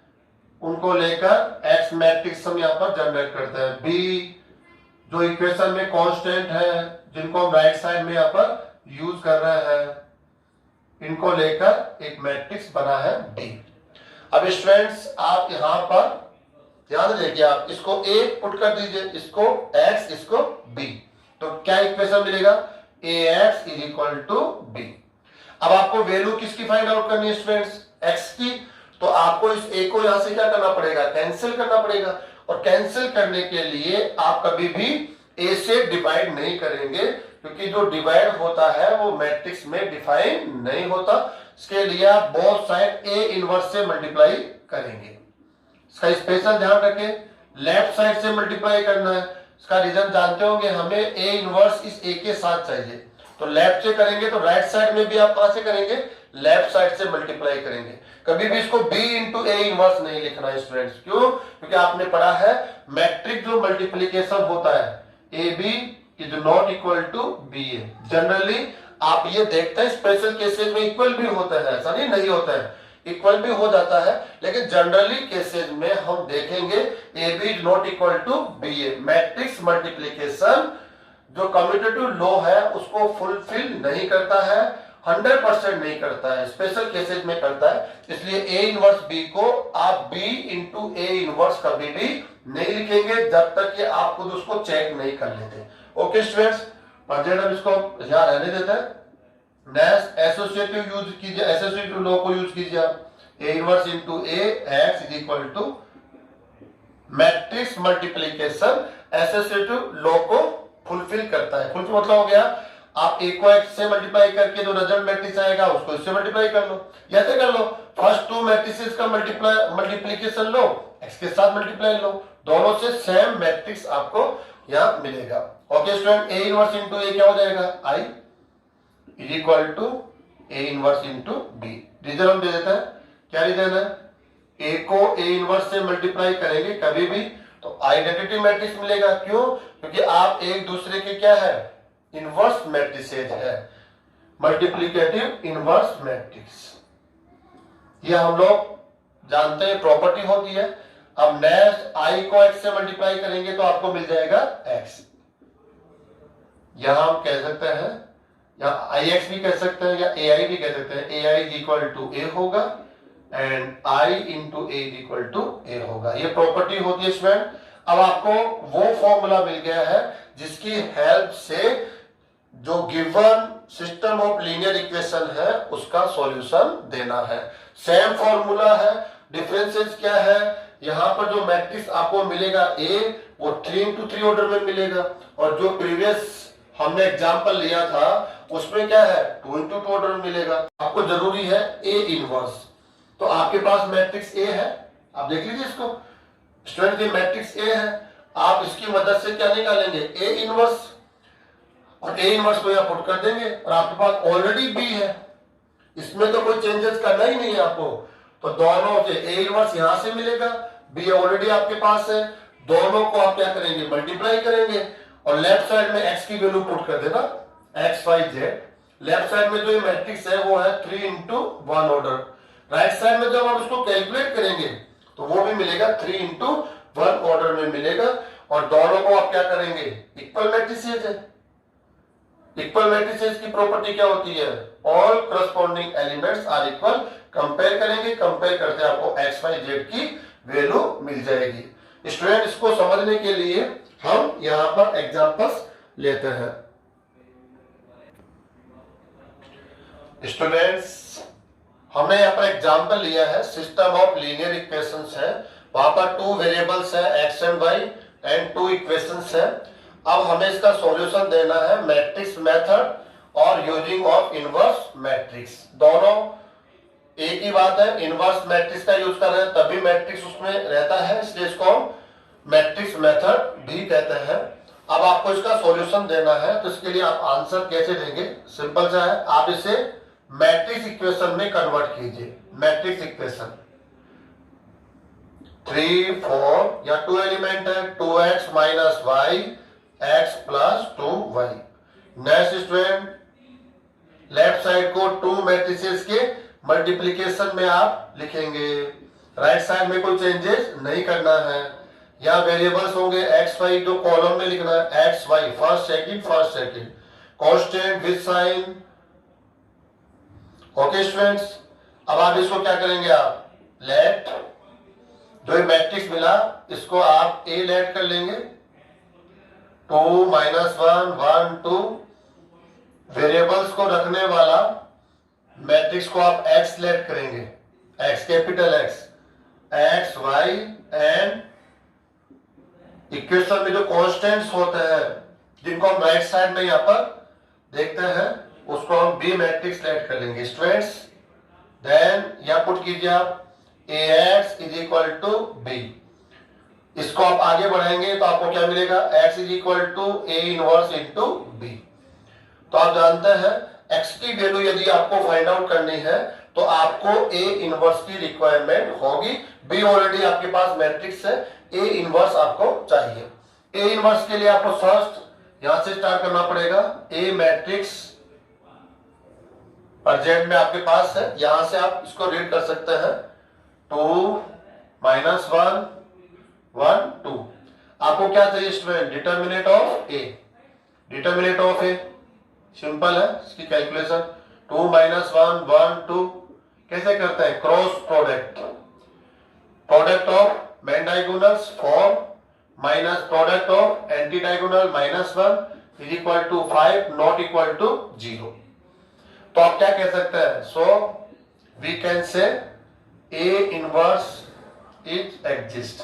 उनको लेकर एक्स मैट्रिक्स हम यहाँ पर जनरेट करते हैं। बी जो इक्वेशन में कांस्टेंट है जिनको हम राइट साइड में यहाँ पर यूज कर रहे हैं, इनको लेकर एक मैट्रिक्स बना है डी। अब स्टूडेंट्स आप यहाँ पर ध्यान देखिए, आप इसको ए पुट कर दीजिए, इसको एक्स, इसको बी, तो क्या इक्वेशन मिलेगा? A x is equal to B. अब आपको वैल्यू किसकी फाइंड आउट करनी है स्टूडेंट्स? एक्स की। तो आपको इस ए को यहां से क्या करना पड़ेगा? कैंसिल करना पड़ेगा। और कैंसिल करने के लिए आप कभी भी ए से डिवाइड नहीं करेंगे, क्योंकि जो डिवाइड होता है वो मैट्रिक्स में डिफाइन नहीं होता। इसके लिए आप बोथ साइड ए इनवर्स से मल्टीप्लाई करेंगे। इसका स्पेशल ध्यान रखें, लेफ्ट साइड से मल्टीप्लाई करना है। इसका रीजन जानते होंगे, हमें ए इनवर्स इस ए के साथ चाहिए, तो लेफ्ट से करेंगे तो राइट साइड में भी आप कहां से करेंगे? लेफ्ट साइड से मल्टीप्लाई करेंगे। कभी भी इसको b इंटू ए इनवर्स नहीं लिखना है स्टूडेंट्स। क्यों? क्योंकि आपने पढ़ा है मैट्रिक जो मल्टीप्लीकेशन होता है A B is not equal to B A. Generally आप ये देखते हैं स्पेशल केसेस में इक्वल भी होता है, ऐसा नहीं होता है, इक्वल भी हो जाता है, लेकिन जनरली केसेस में हम देखेंगे A B is not equal to B A. Matrix multiplication जो कम्यूटेटिव लॉ है उसको फुलफिल नहीं करता है, 100% नहीं करता है, स्पेशल केसेस में करता है। इसलिए ए इनवर्स बी को आप b इंटू ए इनवर्स कभी भी नहीं लिखेंगे जब तक कि आप खुद उसको चेक नहीं कर लेते। ओके स्टूडेंट्स, हम इसको यहां रहने देते हैं। नेक्स्ट एसोसिएटिव यूज कीजिए, एसोसिएटिव लॉ को यूज कीजिए आप। A inverse into A x is equal to matrix multiplication associative law को फुलफिल करता है। फुलफिल मतलब हो गया आप ए को एक्स से मल्टीप्लाई करके जो रिजल्ट मैट्रिक्स आएगा उसको इससे मल्टीप्लाई कर लो, या ऐसे कर लो, फर्स्ट टू मैट्रिसेस का मल्टीप्लीकेशन लो, एक्स के साथ मल्टीप्लाई लो, दोनों से सेम मैट्रिक्स आपको यहां मिलेगा। Okay student, A inverse into A क्या हो जाएगा? I is equal to A inverse into B. Reason हम दे देते हैं, क्या रीजन है? ए को ए इनवर्स से मल्टीप्लाई करेंगे कभी भी तो आइडेंटिटी मैट्रिक्स मिलेगा। क्यों? क्योंकि आप एक दूसरे के क्या है? इनवर्स मैट्रिसेज है, मल्टीप्लिकेटिव इनवर्स मैट्रिक्स। ये हम लोग जानते हैं प्रॉपर्टी होती है। अब नेक्स्ट आई को एक्स से मल्टीप्लाई करेंगे तो आपको मिल जाएगा एक्स। यहां हम कह सकते हैं, या आई एक्स भी कह सकते हैं, या ए आई भी कह सकते हैं। A I is equal to A होगा and I into A is equal to A होगा। ये प्रॉपर्टी होती है स्टूडेंट। अब आपको वो फॉर्मूला मिल गया है जिसकी हेल्प से जो given system of linear equation है उसका सॉल्यूशन देना है। सेम फॉर्मूला है, डिफरेंसेस क्या है? यहां पर जो मैट्रिक्स आपको मिलेगा ए वो 3 इंटू 3 ऑर्डर में मिलेगा, और जो प्रीवियस हमने एग्जांपल लिया था उसमें क्या है? 2 इंटू 2 ऑर्डर में मिलेगा। आपको जरूरी है ए इनवर्स। तो आपके पास मैट्रिक्स ए है, आप देख लीजिए इसको स्टूडेंट, ये मैट्रिक्स ए है। आप इसकी मदद से क्या निकालेंगे? ए इनवर्स, और ए इनवर्स को यहाँ पुट कर देंगे और आपके पास ऑलरेडी बी है, इसमें तो कोई चेंजेस करना ही नहीं है आपको। तो दोनों से ए इनवर्स यहां से मिलेगा, बी ऑलरेडी आपके पास है, दोनों को आप क्या करेंगे? मल्टीप्लाई करेंगे और लेफ्ट साइड में एक्स की वैल्यू पुट कर देना, x y z. Left side में जो ये मैट्रिक्स है वो है 3 इंटू 1 ऑर्डर। राइट साइड में जब आप उसको कैलकुलेट करेंगे तो वो भी मिलेगा 3 इंटू 1 ऑर्डर में मिलेगा, और दोनों को आप क्या करेंगे? इक्वल मैट्रिसेस है। इक्वल मैट्रिसेस की प्रॉपर्टी क्या होती है? All corresponding elements are equal. Compare करेंगे, कंपेयर करते आपको एक्स वाई जेड की वैल्यू मिल जाएगी। स्टूडेंट, इसको समझने के लिए हम यहां पर एग्जांपल्स लेते हैं। स्टूडेंट्स, हमने यहाँ पर एग्जांपल लिया है, सिस्टम ऑफ लीनियर इक्वेशंस है, वहां पर 2 वेरिएबल्स है x and y and 2 equations है। अब हमें इसका सॉल्यूशन देना है मैट्रिक्स मेथड और यूजिंग ऑफ इनवर्स मैट्रिक्स। दोनों एक ही बात है, इनवर्स मैट्रिक्स का यूज कर रहे हैं तभी मैट्रिक्स उसमें रहता है, इसलिए इसको हम मैट्रिक्स मेथड भी कहते हैं। अब आपको इसका सॉल्यूशन देना है, तो इसके लिए आप आंसर कैसे देंगे? सिंपल सा है, आप इसे मैट्रिक्स इक्वेशन में कन्वर्ट कीजिए। मैट्रिक्स इक्वेशन 3 4 या 2 एलिमेंट है 2x minus y x plus 2y। Next student, left side को 2 मैट्रिसेस के मल्टीप्लिकेशन में आप लिखेंगे। राइट साइड में कोई चेंजेस नहीं करना है। या वेरिएबल्स होंगे एक्स वाई जो कॉलम में लिखना है, x y first second constant with sign. Okay students, अब आप इसको क्या करेंगे, आप लेट जो मैट्रिक्स मिला इसको आप ए लेट कर लेंगे 2 माइनस 1 1 2। वेरिएबल्स को रखने वाला मैट्रिक्स को आप एक्स लेट करेंगे, x capital x x y and equation में जो कांस्टेंट्स होते हैं जिनको हम राइट साइड में यहां पर देखते हैं उसको हम बी मैट्रिक्स लेट कर लेंगे स्टूडेंट्स। देन यहां पुट कीजिए आप ax is equal to B. इसको आप आगे बढ़ाएंगे तो आपको क्या मिलेगा, x is equal to a inverse into B. तो आप जानते हैं x की वैल्यू यदि आपको फाइंड आउट करनी है तो आपको a इनवर्स की रिक्वायरमेंट होगी। b ऑलरेडी आपके पास मैट्रिक्स है, a इनवर्स आपको चाहिए। a इनवर्स के लिए आपको फर्स्ट यहां से स्टार्ट करना पड़ेगा। a मैट्रिक्स प्रेजेंट में आपके पास है, यहां से आप इसको रीड कर सकते हैं 2 माइनस 1 1 2। आपको क्या चाहिए student, determinant of a। Determinant of a simple है इसकी कैलकुलेशन 2 माइनस 1 1 2 कैसे करते हैं, cross product. Product of main diagonals 4 minus product of anti diagonal minus 1 is equal to 5 not equal to 0। तो आप क्या कह सकते हैं, so we can say A inverse is exist.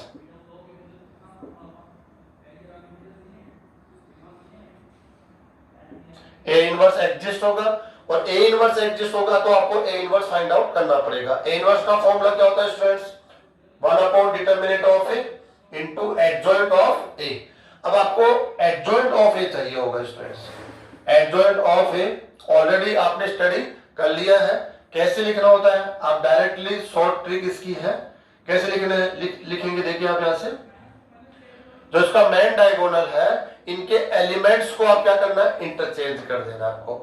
A inverse exist होगा और A इनवर्स एग्जिस्ट होगा तो आपको A इनवर्स फाइंड आउट करना पड़ेगा। A इनवर्स का फॉर्मूला क्या होता है students, 1 upon determinant of A into adjoint of A। अब आपको एडजॉइंट ऑफ A चाहिए होगा students. Adjoint of A already आपने स्टडी कर लिया है, कैसे लिखना होता है। आप डायरेक्टली शॉर्ट ट्रिक इसकी है, कैसे लिखेंगे देखिए आप यहां से जो इसका मेन डायगोनल है इनके एलिमेंट्स को आप क्या करना है, इंटरचेंज कर देना आपको।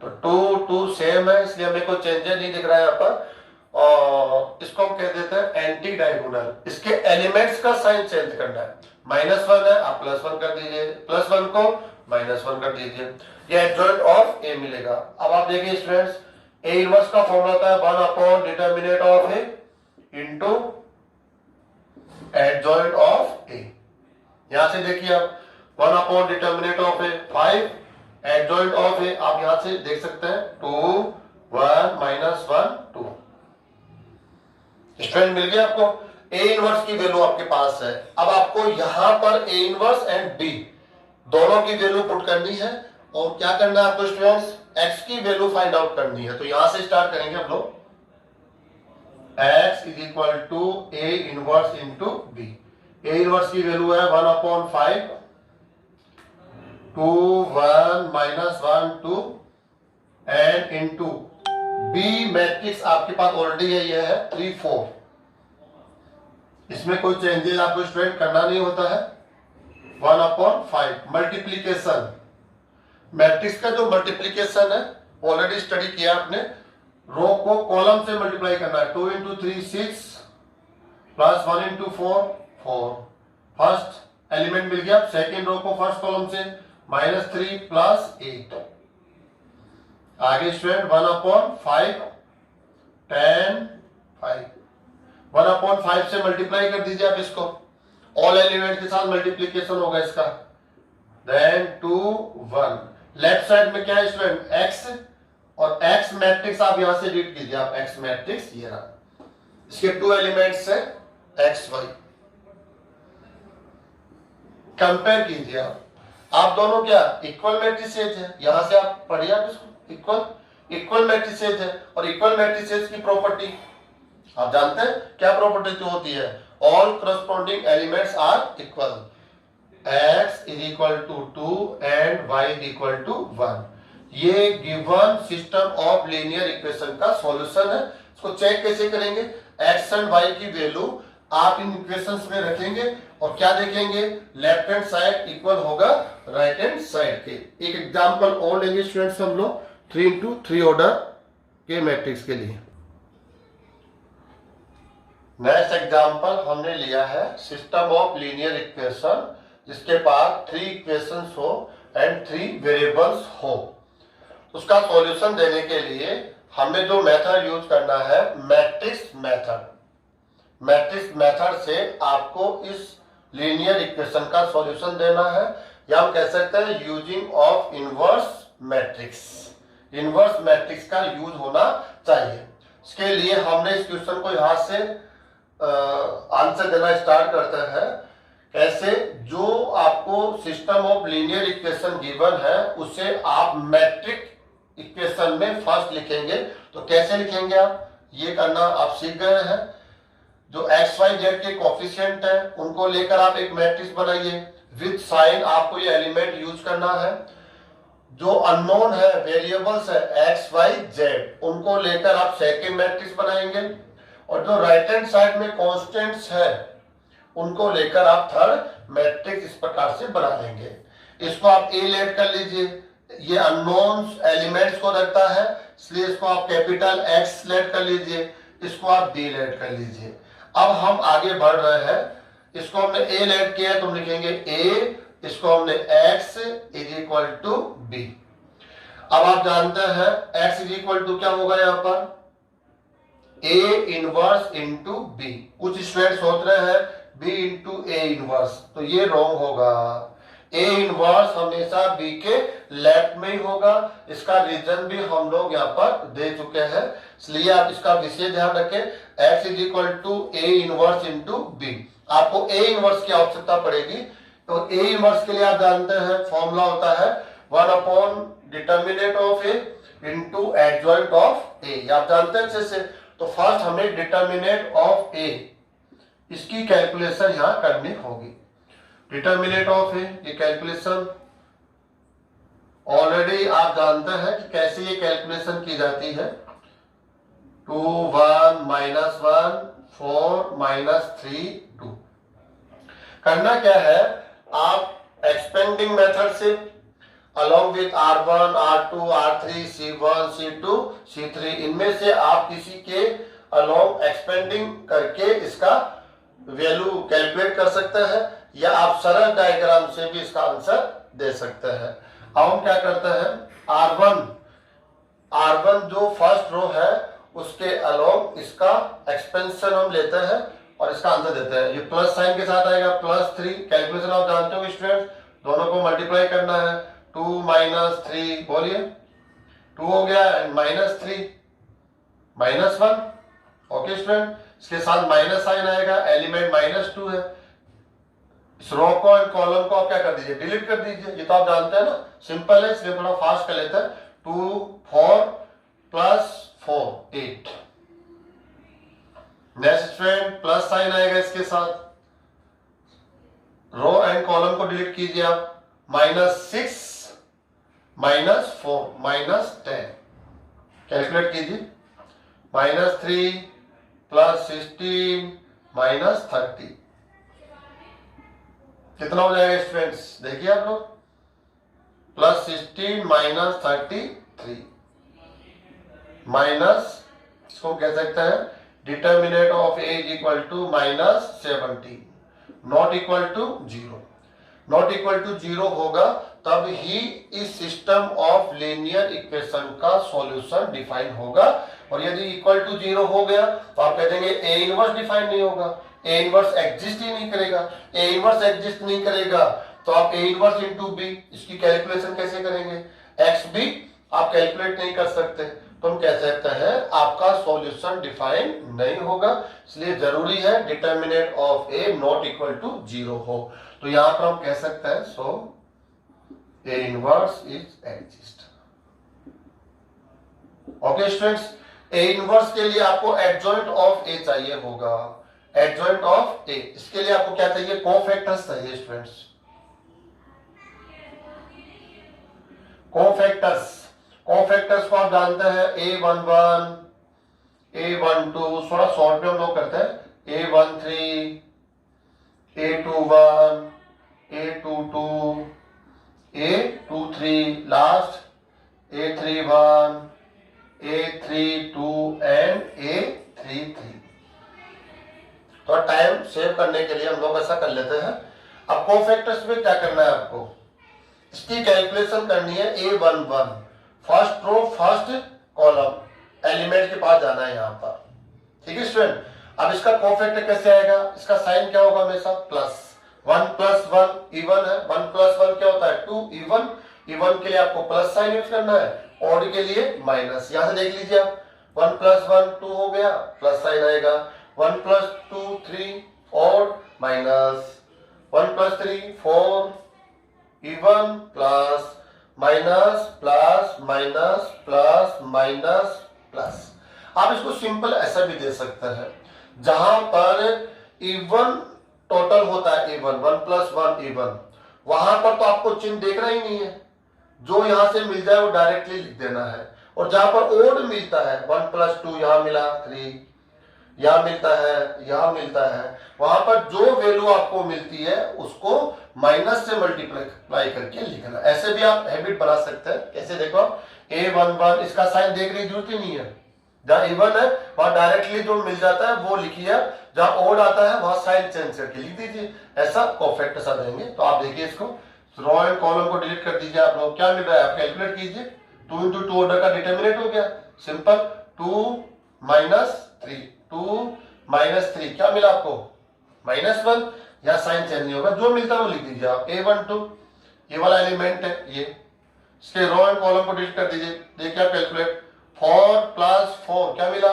तो 2 2 सेम है इसलिए हमें कोई चेंजेस नहीं दिख रहा है यहाँ पर। और इसको हम कह देते हैं एंटी डायगोनल। इसके एलिमेंट्स का साइन चेंज करना है, -1 है आप +1 कर दीजिए, +1 को -1 कर दीजिए, ये एडजॉइंट ऑफ A मिलेगा। अब आप देखिए स्टूडेंट्स A इनवर्स का फॉर्मूला होता है 1 upon determinant of A into adjoint of A। यहां से देखिए आप 1 upon determinant of A 5 adjoint of A आप यहां से देख सकते हैं 2 1 -1 2। स्टूडेंट मिल गया आपको। A इनवर्स की वैल्यू आपके पास है। अब आपको यहां पर A इनवर्स एंड B दोनों की वैल्यू पुट करनी है और क्या करना है आपको स्टूडेंट्स, x की वैल्यू फाइंड आउट करनी है। तो यहां से स्टार्ट करेंगे हम लोग, x is equal to A inverse into B। A inverse की वैल्यू है 1 upon 5 2 1 -1 2 and into B matrix आपके पास ऑलरेडी है, ये है 3 4। इसमें कोई चेंजेस आपको स्टूडेंट करना नहीं होता है। 1 अपॉन 5 मल्टीप्लीकेशन, मैट्रिक्स का जो मल्टीप्लीकेशन है ऑलरेडी स्टडी किया आपने। रो को कॉलम से मल्टीप्लाई करना है 2 into 3 6 plus 1 into 4 4। First element मिल गया, सेकेंड रो को फर्स्ट कॉलम से -3 प्लस 8। आगे स्टूडेंट 1 अपॉन 5 10 5 1 अपॉन 5 से मल्टीप्लाई कर दीजिए आप इसको, ऑल एलिमेंट के साथ मल्टीप्लीकेशन होगा इसका। देन 2 1 लेफ्ट साइड में क्या है स्टूडेंट, x और x मैट्रिक्स आप यहां से रीड कीजिए आप, x मैट्रिक्स ये रहा, इसके 2 एलिमेंट्स है x y। कंपेयर कीजिए आप दोनों क्या इक्वल मैट्रिसेज है, यहां से आप पढ़िए आप इसको, इक्वल मैट्रिसेज है। और इक्वल मैट्रिसेज की प्रॉपर्टी आप जानते हैं क्या प्रॉपर्टी होती है, all corresponding elements are equal, x is equal to 2 and y is equal to 1। ये given system of linear equation का सॉल्यूशन है। इसको चेक कैसे करेंगे, x एंड y की वैल्यू आप इन इक्वेशंस में रखेंगे और क्या देखेंगे, लेफ्ट हैंड साइड इक्वल होगा राइट हैंड साइड के। एक एग्जांपल और लेंगे स्टूडेंट्स हम लोग 3x3 ऑर्डर के मैट्रिक्स के लिए। नेक्स्ट एग्जांपल हमने लिया है सिस्टम ऑफ लीनियर इक्वेशन जिसके पास 3 इक्वेशंस हो एंड 3 वेरिएबल्स हो। उसका सॉल्यूशन देने के लिए हमें जो मेथड यूज करना है मैट्रिक्स मेथड। मैट्रिक्स मेथड से आपको इस लीनियर इक्वेशन का सॉल्यूशन देना है, या हम कह सकते हैं using of inverse matrix. Inverse matrix का यूज होना चाहिए। इसके लिए हमने इस क्वेश्चन को यहां से आंसर देना स्टार्ट करते हैं। कैसे, जो आपको system of linear equation given है उसे आप मैट्रिक इक्वेशन में फर्स्ट लिखेंगे। तो कैसे लिखेंगे आप, ये करना आप सीख गए हैं। जो एक्स वाई जेड के कोफिशिएंट है उनको लेकर आप एक मैट्रिक्स बनाइए विद साइन। आपको ये एलिमेंट यूज करना है। जो अननोन है वेरिएबल्स है एक्स वाई जेड, उनको लेकर आप सेकेंड मैट्रिक्स बनाएंगे। और जो राइट हैंड साइड में कांस्टेंट्स है उनको लेकर आप थर्ड मैट्रिक्स इस प्रकार से बना लेंगे। इसको आप ए लेट कर लीजिए, ये अननोन एलिमेंट्स को रखता है इसलिए इसको आप कैपिटल एक्स लेट कर लीजिए, इसको आप बी लेट कर लीजिए। अब हम आगे बढ़ रहे हैं। इसको हमने ए लेट किया तो हम लिखेंगे ए, इसको हमने x is equal to B. अब आप जानते हैं एक्स इज इक्वल टू क्या होगा यहाँ पर, ए इनवर्स इंटू बी। कुछ स्टूडेंट्स सोच रहे हैं बी इंटू ए इनवर्स, तो ये रॉन्ग होगा। ए इनवर्स हमेशा बी के लेफ्ट में ही होगा। इसका रीजन भी हम लोग यहाँ पर दे चुके हैं, इसलिए आप इसका विशेष ध्यान रखें। X is equal to A inverse into B. आपको ए इनवर्स की आवश्यकता पड़ेगी, तो ए इनवर्स के लिए आप जानते हैं फॉर्मूला होता है 1 determinant of A into adjoint of A. आप जानते हैं अच्छे से। तो फर्स्ट हमें डिटर्मिनेंट ऑफ ए इसकी कैलकुलेशन यहां करनी होगी। डिटर्मिनेंट ऑफ ए, ये कैलकुलेशन ऑलरेडी आप जानते हैं कि कैसे ये कैलकुलेशन की जाती है। 2 1 -1 4 -3 2। करना क्या है, आप एक्सपेंडिंग मेथड से along with R1, R2, R3, C1, C2, C3 इनमें से आप किसी के along एक्सपेंडिंग करके इसका वैल्यू कैलकुलेट कर सकते हैं, या आप सरल डायग्राम से भी इसका आंसर दे सकते हैं। अब हम क्या करते हैं, R1 जो फर्स्ट रो है उसके along इसका एक्सपेंशन हम लेते हैं और इसका आंसर देते हैं। ये प्लस साइन के साथ आएगा +3। कैलकुलेशन आप जानते हो स्टूडेंट, दोनों को मल्टीप्लाई करना है। 2 -3 बोलिए, 2 हो गया एंड -3 -1। ओके स्टूडेंट, इसके साथ माइनस साइन आएगा, एलिमेंट -2 है। इस रो को एंड कॉलम को आप क्या कर दीजिए, डिलीट कर दीजिए। ये तो आप जानते हैं ना, सिंपल है, इसलिए थोड़ा फास्ट कर लेते हैं। 2 4 +4 8। नेक्स्ट स्टूडेंट प्लस साइन आएगा इसके साथ, रो एंड कॉलम को डिलीट कीजिए आप। -6 -4 -10। कैलकुलेट कीजिए। -3 +16 -30 कितना हो जाएगा स्टूडेंट्स, देखिए आप लोग। +16 -33 माइनस, इसको कह सकते हैं determinant of A is equal to -17, not equal to 0। Not equal to 0 होगा तब ही इस सिस्टम ऑफ लीनियर इक्वेशन का सॉल्यूशन डिफाइन होगा। और यदि इक्वल टू 0 हो गया तो आप कह देंगे ए इनवर्स डिफाइन नहीं होगा, ए इनवर्स एग्जिस्ट ही नहीं करेगा। ए इनवर्स एग्जिस्ट नहीं करेगा तो आप ए इनवर्स इंटू बी, इसकी कैलकुलेशन कैसे करेंगे, एक्स बी आप कैलकुलेट नहीं कर सकते। तो हम कह सकते हैं आपका सॉल्यूशन डिफाइन नहीं होगा। इसलिए जरूरी है determinant of A not equal to 0 हो। तो यहां पर हम कह सकते हैं so A inverse is exist. Okay students, A inverse के लिए आपको एडजॉइंट ऑफ ए चाहिए होगा। एडजॉइंट ऑफ ए, इसके लिए आपको क्या चाहिए, कोफैक्टर्स चाहिए स्टूडेंट्स। कोफैक्टर्स को आप जानते हैं A11 A12, थोड़ा शॉर्ट में हम लोग करते हैं A13, A21, A22, A23, last A31, A32 and A33। तो टाइम सेव करने के लिए हम लोग ऐसा कर लेते हैं। अब कोफैक्टर्स में क्या करना है आपको, इसकी कैलकुलेशन करनी है। A11 first row first column element के पास जाना है यहाँ पर, ठीक है स्टूडेंट। अब इसका कोफैक्टर कैसे आएगा, इसका साइन क्या होगा हमेशा प्लस, 1 + 1 इवन है, 1 + 1 क्या होता है 2 इवन, इवन के लिए आपको प्लस साइन यूज करना है, ऑड के लिए माइनस। यहां से देख लीजिए आप 1 + 1 2 हो गया, प्लस साइन आएगा, 1 + 2 3 odd minus, 1 + 3 4 even plus minus plus minus plus minus plus. आप इसको सिंपल ऐसा भी दे सकते हैं, जहां पर इवन टोटल होता है इवन 1 + 1 इवन, वहां पर तो आपको चिन्ह देखना ही नहीं है, जो यहां से मिल जाए वो डायरेक्टली लिख देना है। और जहां पर ओड मिलता है 1 + 2 यहां मिला 3, यहां मिलता है, यहां मिलता है, वहां पर जो वैल्यू आपको मिलती है उसको माइनस से मल्टीप्लाई करके लिखना। ऐसे भी आप हैबिट बना सकते हैं। कैसे देखो आप A11 इसका साइन देखने की जरूरत ही नहीं है, जहां इवन है वहां डायरेक्टली जो मिल जाता है वो लिखिए, जहां ओड आता है वहां साइन चेंज करके लिख दीजिए। ऐसा कोफैक्टर्स आ जाएंगे। तो आप देखिए इसको, रो एंड कॉलम को डिलीट कर दीजिए। आप लोग क्या मिल रहा है आप कैलकुलेट कीजिए, 2 × 2 ऑर्डर का डिटरमिनेंट हो गया, सिंपल 2 - 3 2 - 3 क्या मिला आपको -1। या साइन चेंज नहीं होगा, जो मिलता है वो लिख दीजिए आप। A12 ये वाला एलिमेंट है, ये इसके रो एंड कॉलम को डिलीट कर दीजिए। देखिए आप कैलकुलेट 4 + 4 क्या मिला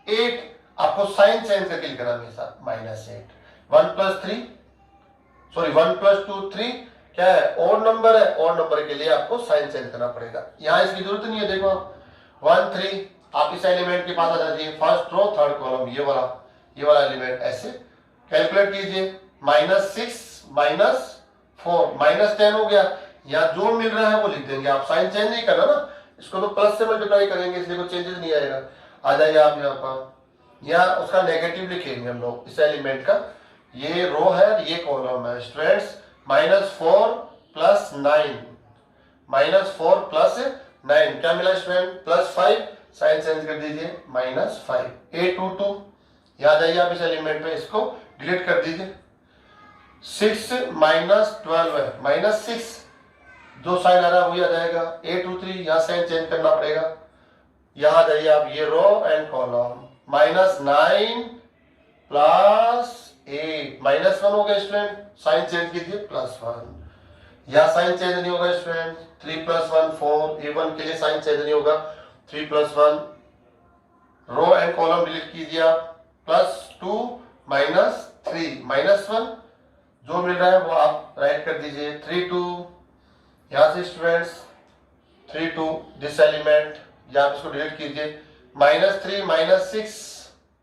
8, आपको साइन चेंज करके लिखना हमेशा -8। 1 + 3 सॉरी 1 + 2 3 क्या है ओड नंबर है, ओड नंबर के लिए आपको साइन चेंज करना पड़ेगा। यहां इसकी जरूरत नहीं है। देखो 1 3 आप इस एलिमेंट के पास आ जाइए, फर्स्ट रो थर्ड कॉलम, ये वाला एलिमेंट ऐसे कैलकुलेट कीजिए। -6 - 4 -10 हो गया। यहाँ जो मिल रहा है वो लिख देंगे आप, साइन चेंज नहीं करना ना, इसको तो प्लस से मल्टीप्लाई करेंगे इसलिए कोई चेंजेस नहीं आएगा। आ जाइए आप यहाँ पर, यहाँ उसका नेगेटिव लिखेंगे हम लोग इस एलिमेंट का, ये रो है ये कॉलम है स्टूडेंट्स। -4 + 9 -4 + 9 क्या मिला स्टूडेंट +5, साइन चेंज कर दीजिए -5। A22 याद आइए आप इस एलिमेंट में, इसको डिलीट कर दीजिए। 6 - 12 है -6, जो साइन आ रहा है वही आ जाएगा। A23 यहाँ साइन चेंज करना पड़ेगा। यहाँ आ जाइए आप, ये रो एंड कॉलम -9 + 8 -1 हो गया स्टूडेंट, साइन चेंज कीजिए +1। यहाँ साइन चेंज नहीं होगा स्टूडेंट, 3 + 1 4 A1 के लिए साइन चेंज नहीं होगा, 3 + 1 रो एंड कॉलम डिलीट कीजिए आप, +2 - 3 -1 जो मिल रहा है वो आप राइट कर दीजिए। 3 2 यहां से स्टूडेंट्स 3 2 दिस एलिमेंट, या इसको डिलीट कीजिए। -3 - 6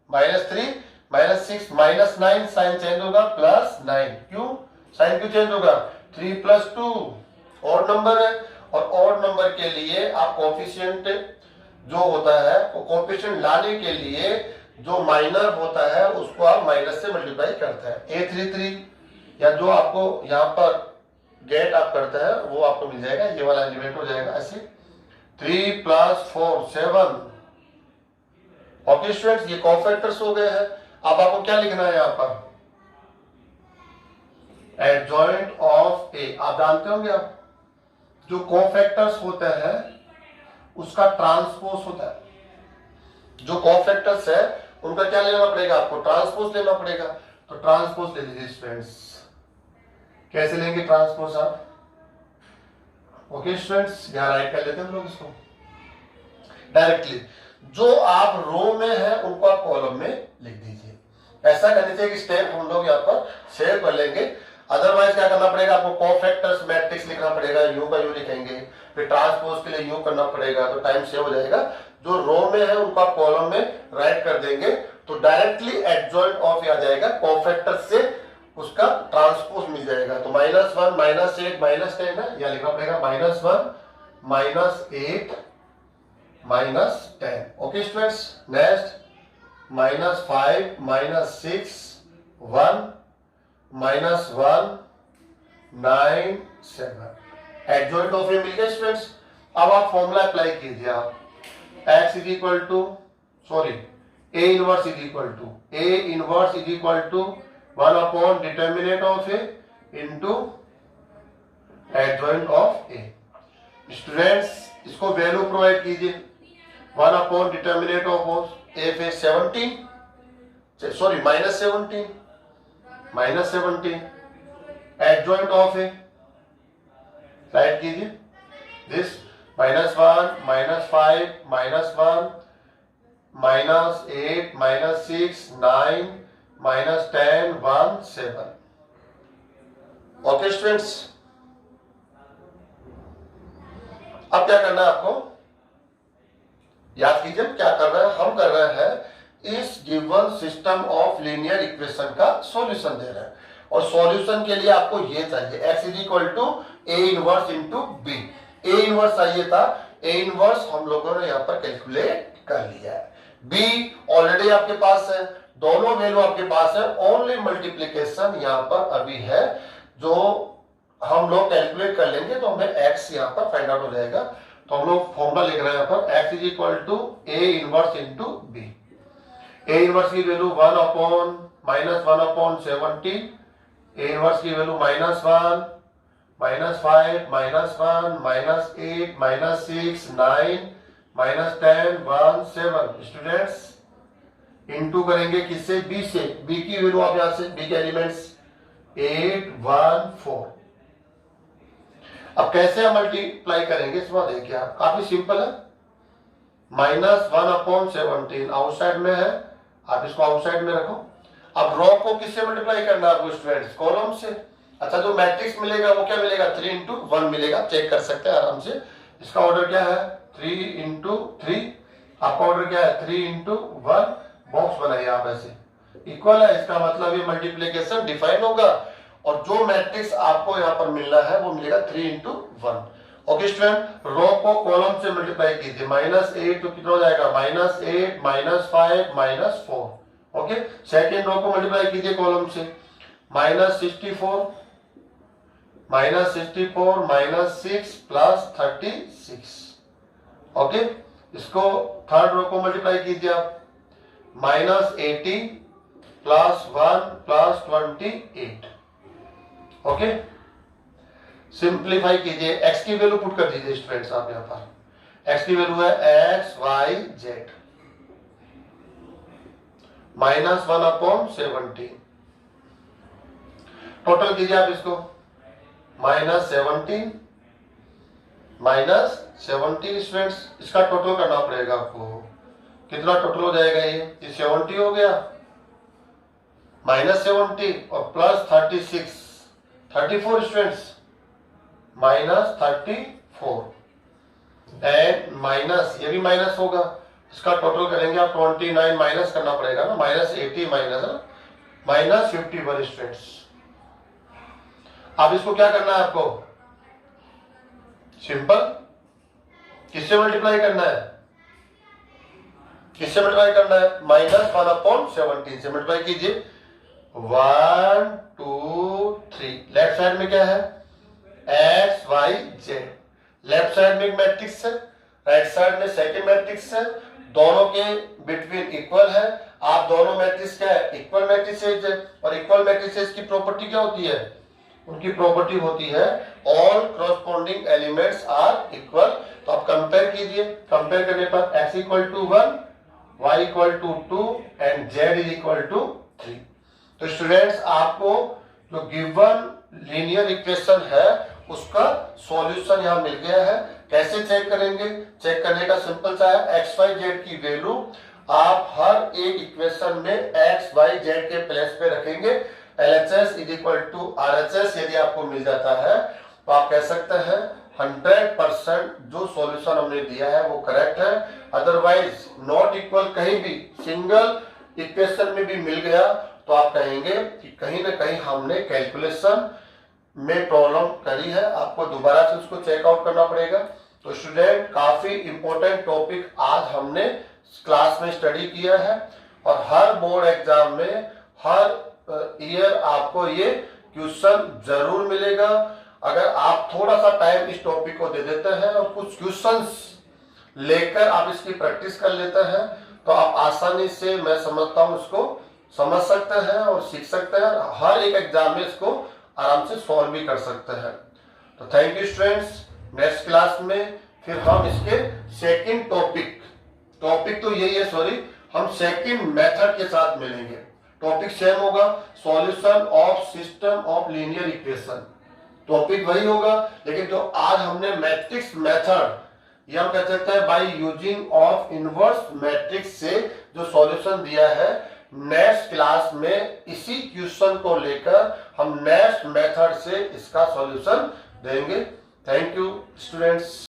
-3 - 6 -9 साइन चेंज होगा +9। क्यों साइन क्यों चेंज होगा, 3 + 2 ऑड नंबर है, और ऑड नंबर के लिए आप कोफिशिएंट जो होता है वो कोफिशिएंट लाने के लिए जो माइनर होता है उसको आप माइनस से मल्टीप्लाई करते हैं। A33 या जो आपको यहाँ पर गेट आप करते हैं वो आपको मिल जाएगा, ये वाला एलिमेंट हो जाएगा ऐसे। 3 + 4 7। ओके स्टूडेंट्स, ये कोफैक्टर्स हो गए हैं। अब आपको क्या लिखना है यहाँ पर, एडजॉइंट ऑफ A। आप जानते होंगे आप, जो कोफैक्टर्स होते हैं उसका ट्रांसपोज होता है। जो कोफैक्टर्स है उनका क्या लेना पड़ेगा आपको, ट्रांसपोज लेना पड़ेगा। तो ट्रांसपोज ले लीजिए स्टूडेंट्स। कैसे लेंगे ट्रांसपोज आप, ओके स्टूडेंट्स यहां राइट कर लेते हैं हम लोग इसको डायरेक्टली। जो आप रो में है उनको आप कॉलम में लिख दीजिए। ऐसा करने से एक स्टेप हम लोग यहाँ पर शेयर कर लेंगे। अदरवाइज क्या करना पड़ेगा आपको, कोफैक्टर्स मैट्रिक्स लिखना पड़ेगा, यू का यू लिखेंगे, फिर ट्रांसपोज के लिए यू करना पड़ेगा, तो टाइम सेव हो जाएगा। जो रो में है उनको आप कॉलम में राइट कर देंगे तो डायरेक्टली एडजॉइंट ऑफ आ जाएगा, कोफैक्टर से उसका ट्रांसपोज मिल जाएगा। तो -1 -8 -10 है, या लिखना पड़ेगा -1 -8 -10। Okay students, next -5 -6 1 -1 9 7 adjoint of A मिल गया स्टूडेंट्स। अब आप फॉर्मूला अप्लाई कीजिए। आप x is equal to A inverse is equal to 1 upon determinant of A into adjoint of A. Students इसको वैल्यू प्रोवाइड कीजिए। 1 अपॉन डिटर्मिनेंट ऑफ ए पे 17 -17 adjoint of A write कीजिए। This -1 -5 -1 -8 -6 9 -10 1 7। Okay students, अब क्या करना है आपको, याद कीजिए क्या कर रहे हैं। हम कर रहे हैं इस given system of linear equation का सॉल्यूशन दे रहे हैं, और सॉल्यूशन के लिए आपको ये चाहिए x is equal to A inverse into B. A inverse चाहिए था, ए इनवर्स हम लोगों ने यहाँ पर कैलकुलेट कर लिया है। बी ऑलरेडी आपके पास है, दोनों वैल्यू आपके पास है, ओनली मल्टीप्लीकेशन यहाँ पर अभी है जो हम लोग कैलकुलेट कर लेंगे तो हमें x यहाँ पर फाइंड आउट हो जाएगा। तो हम लोग फॉर्मूला लिख रहे हैं यहाँ पर x is equal to A inverse into B. A inverse की वैल्यू 1 अपॉन -1/17, ए इनवर्स की वैल्यू -1 -5 -1 -8 -6 9 -10 1 7। स्टूडेंट्स इंटू करेंगे किससे, बी से। बी की वैल्यू आप यहां से बी के एलिमेंट्स 8 1 4। अब कैसे हम मल्टीप्लाई करेंगे इसमें देखिए आप, काफी सिंपल है। -1/17 आउटसाइड में है, आप इसको आउटसाइड में रखो। अब रो को किससे मल्टीप्लाई करना है आपको स्टूडेंट्स, कॉलम से। अच्छा जो मैट्रिक्स मिलेगा वो क्या मिलेगा, 3 × 1 मिलेगा, चेक कर सकते हैं आराम से। इसका ऑर्डर क्या है 3 × 3, आपका ऑर्डर क्या है 3 × 1। बॉक्स बनाइए आप ऐसे, इक्वल है, इसका मतलब ये मल्टीप्लीकेशन डिफाइन होगा, और जो मैट्रिक्स आपको यहाँ पर मिलना है वो मिलेगा 3 × 1। ओके स्टूडेंट, रो को कॉलम से मल्टीप्लाई कीजिए। -8 तो कितना हो जाएगा, -8 -5 -4। ओके, सेकेंड रो को मल्टीप्लाई कीजिए कॉलम से, -64 -6 +36। ओके, इसको थर्ड रो को मल्टीप्लाई कीजिए आप, -80 +1 +28। ओके, सिंप्लीफाई कीजिए, x की वैल्यू पुट कर दीजिए स्टूडेंट्स आप यहां पर। x की वैल्यू है x y z -1/17। टोटल कीजिए आप इसको, -17 स्टूडेंट्स, इसका टोटल करना पड़ेगा आपको। कितना टोटल हो जाएगा, ये 70 हो गया, -70 और +36 34 स्टूडेंट्स, -34 एंड माइनस, ये भी माइनस होगा, इसका टोटल करेंगे आप 29 माइनस करना पड़ेगा ना, -80 -51 स्टूडेंट्स। अब इसको क्या करना है आपको, सिंपल, किससे मल्टीप्लाई करना है, किससे मल्टीप्लाई करना है, -1/17 से मल्टीप्लाई कीजिए। 1 2 3, लेफ्ट साइड में क्या है x y z, left side में एक मैट्रिक्स है, राइट साइड में सेकंड मैट्रिक्स है, दोनों के बिटवीन इक्वल है। आप दोनों मैट्रिक्स क्या है, इक्वल मैट्रिसेस है, और इक्वल मैट्रिसेस की प्रॉपर्टी क्या होती है, उनकी प्रॉपर्टी होती है all corresponding elements are equal. तो आप कंपेयर कीजिए, कंपेयर करने पर x = 1 y = 2 एंड z = 3। तो स्टूडेंट्स आपको जो गिवन लीनियर इक्वेशन है उसका सॉल्यूशन यहां मिल गया है। कैसे चेक करेंगे, चेक करने का सिंपल सा है, x y z की वैल्यू आप हर एक इक्वेशन में x y z के प्लेस पे रखेंगे। LHS = RHS यदि आपको मिल जाता है तो आप कह सकते हैं 100% जो सॉल्यूशन हमने दिया है वो करेक्ट है। अदरवाइज नॉट इक्वल कहीं भी सिंगल इक्वेशन में भी मिल गया तो आप कहेंगे कि कहीं ना कहीं हमने कैलकुलेशन में प्रॉब्लम करी है, आपको दोबारा से उसको चेकआउट करना पड़ेगा। तो स्टूडेंट काफी इंपॉर्टेंट टॉपिक आज हमने क्लास में स्टडी किया है, और हर बोर्ड एग्जाम में हर ईयर आपको ये क्वेश्चन जरूर मिलेगा। अगर आप थोड़ा सा टाइम इस टॉपिक को दे देते हैं और कुछ क्वेश्चंस लेकर आप इसकी प्रैक्टिस कर लेते हैं तो आप आसानी से, मैं समझता हूं, इसको समझ सकते हैं और सीख सकते हैं। हर एक एग्जाम में इसको आराम से सॉल्व भी कर सकते हैं। तो thank you students. Next class में फिर हम इसके सेकंड टॉपिक तो यही है, सॉरी, हम सेकंड मेथड के साथ मिलेंगे। टॉपिक सेम होगा, solution of system of linear equation, topic वही होगा, लेकिन जो आज हमने मैट्रिक्स मेथड, ये हम कह सकते हैं by using of inverse matrix से जो सॉल्यूशन दिया है, नेक्स्ट क्लास में इसी क्वेश्चन को लेकर हम नेक्स्ट मेथड से इसका सॉल्यूशन देंगे। Thank you students.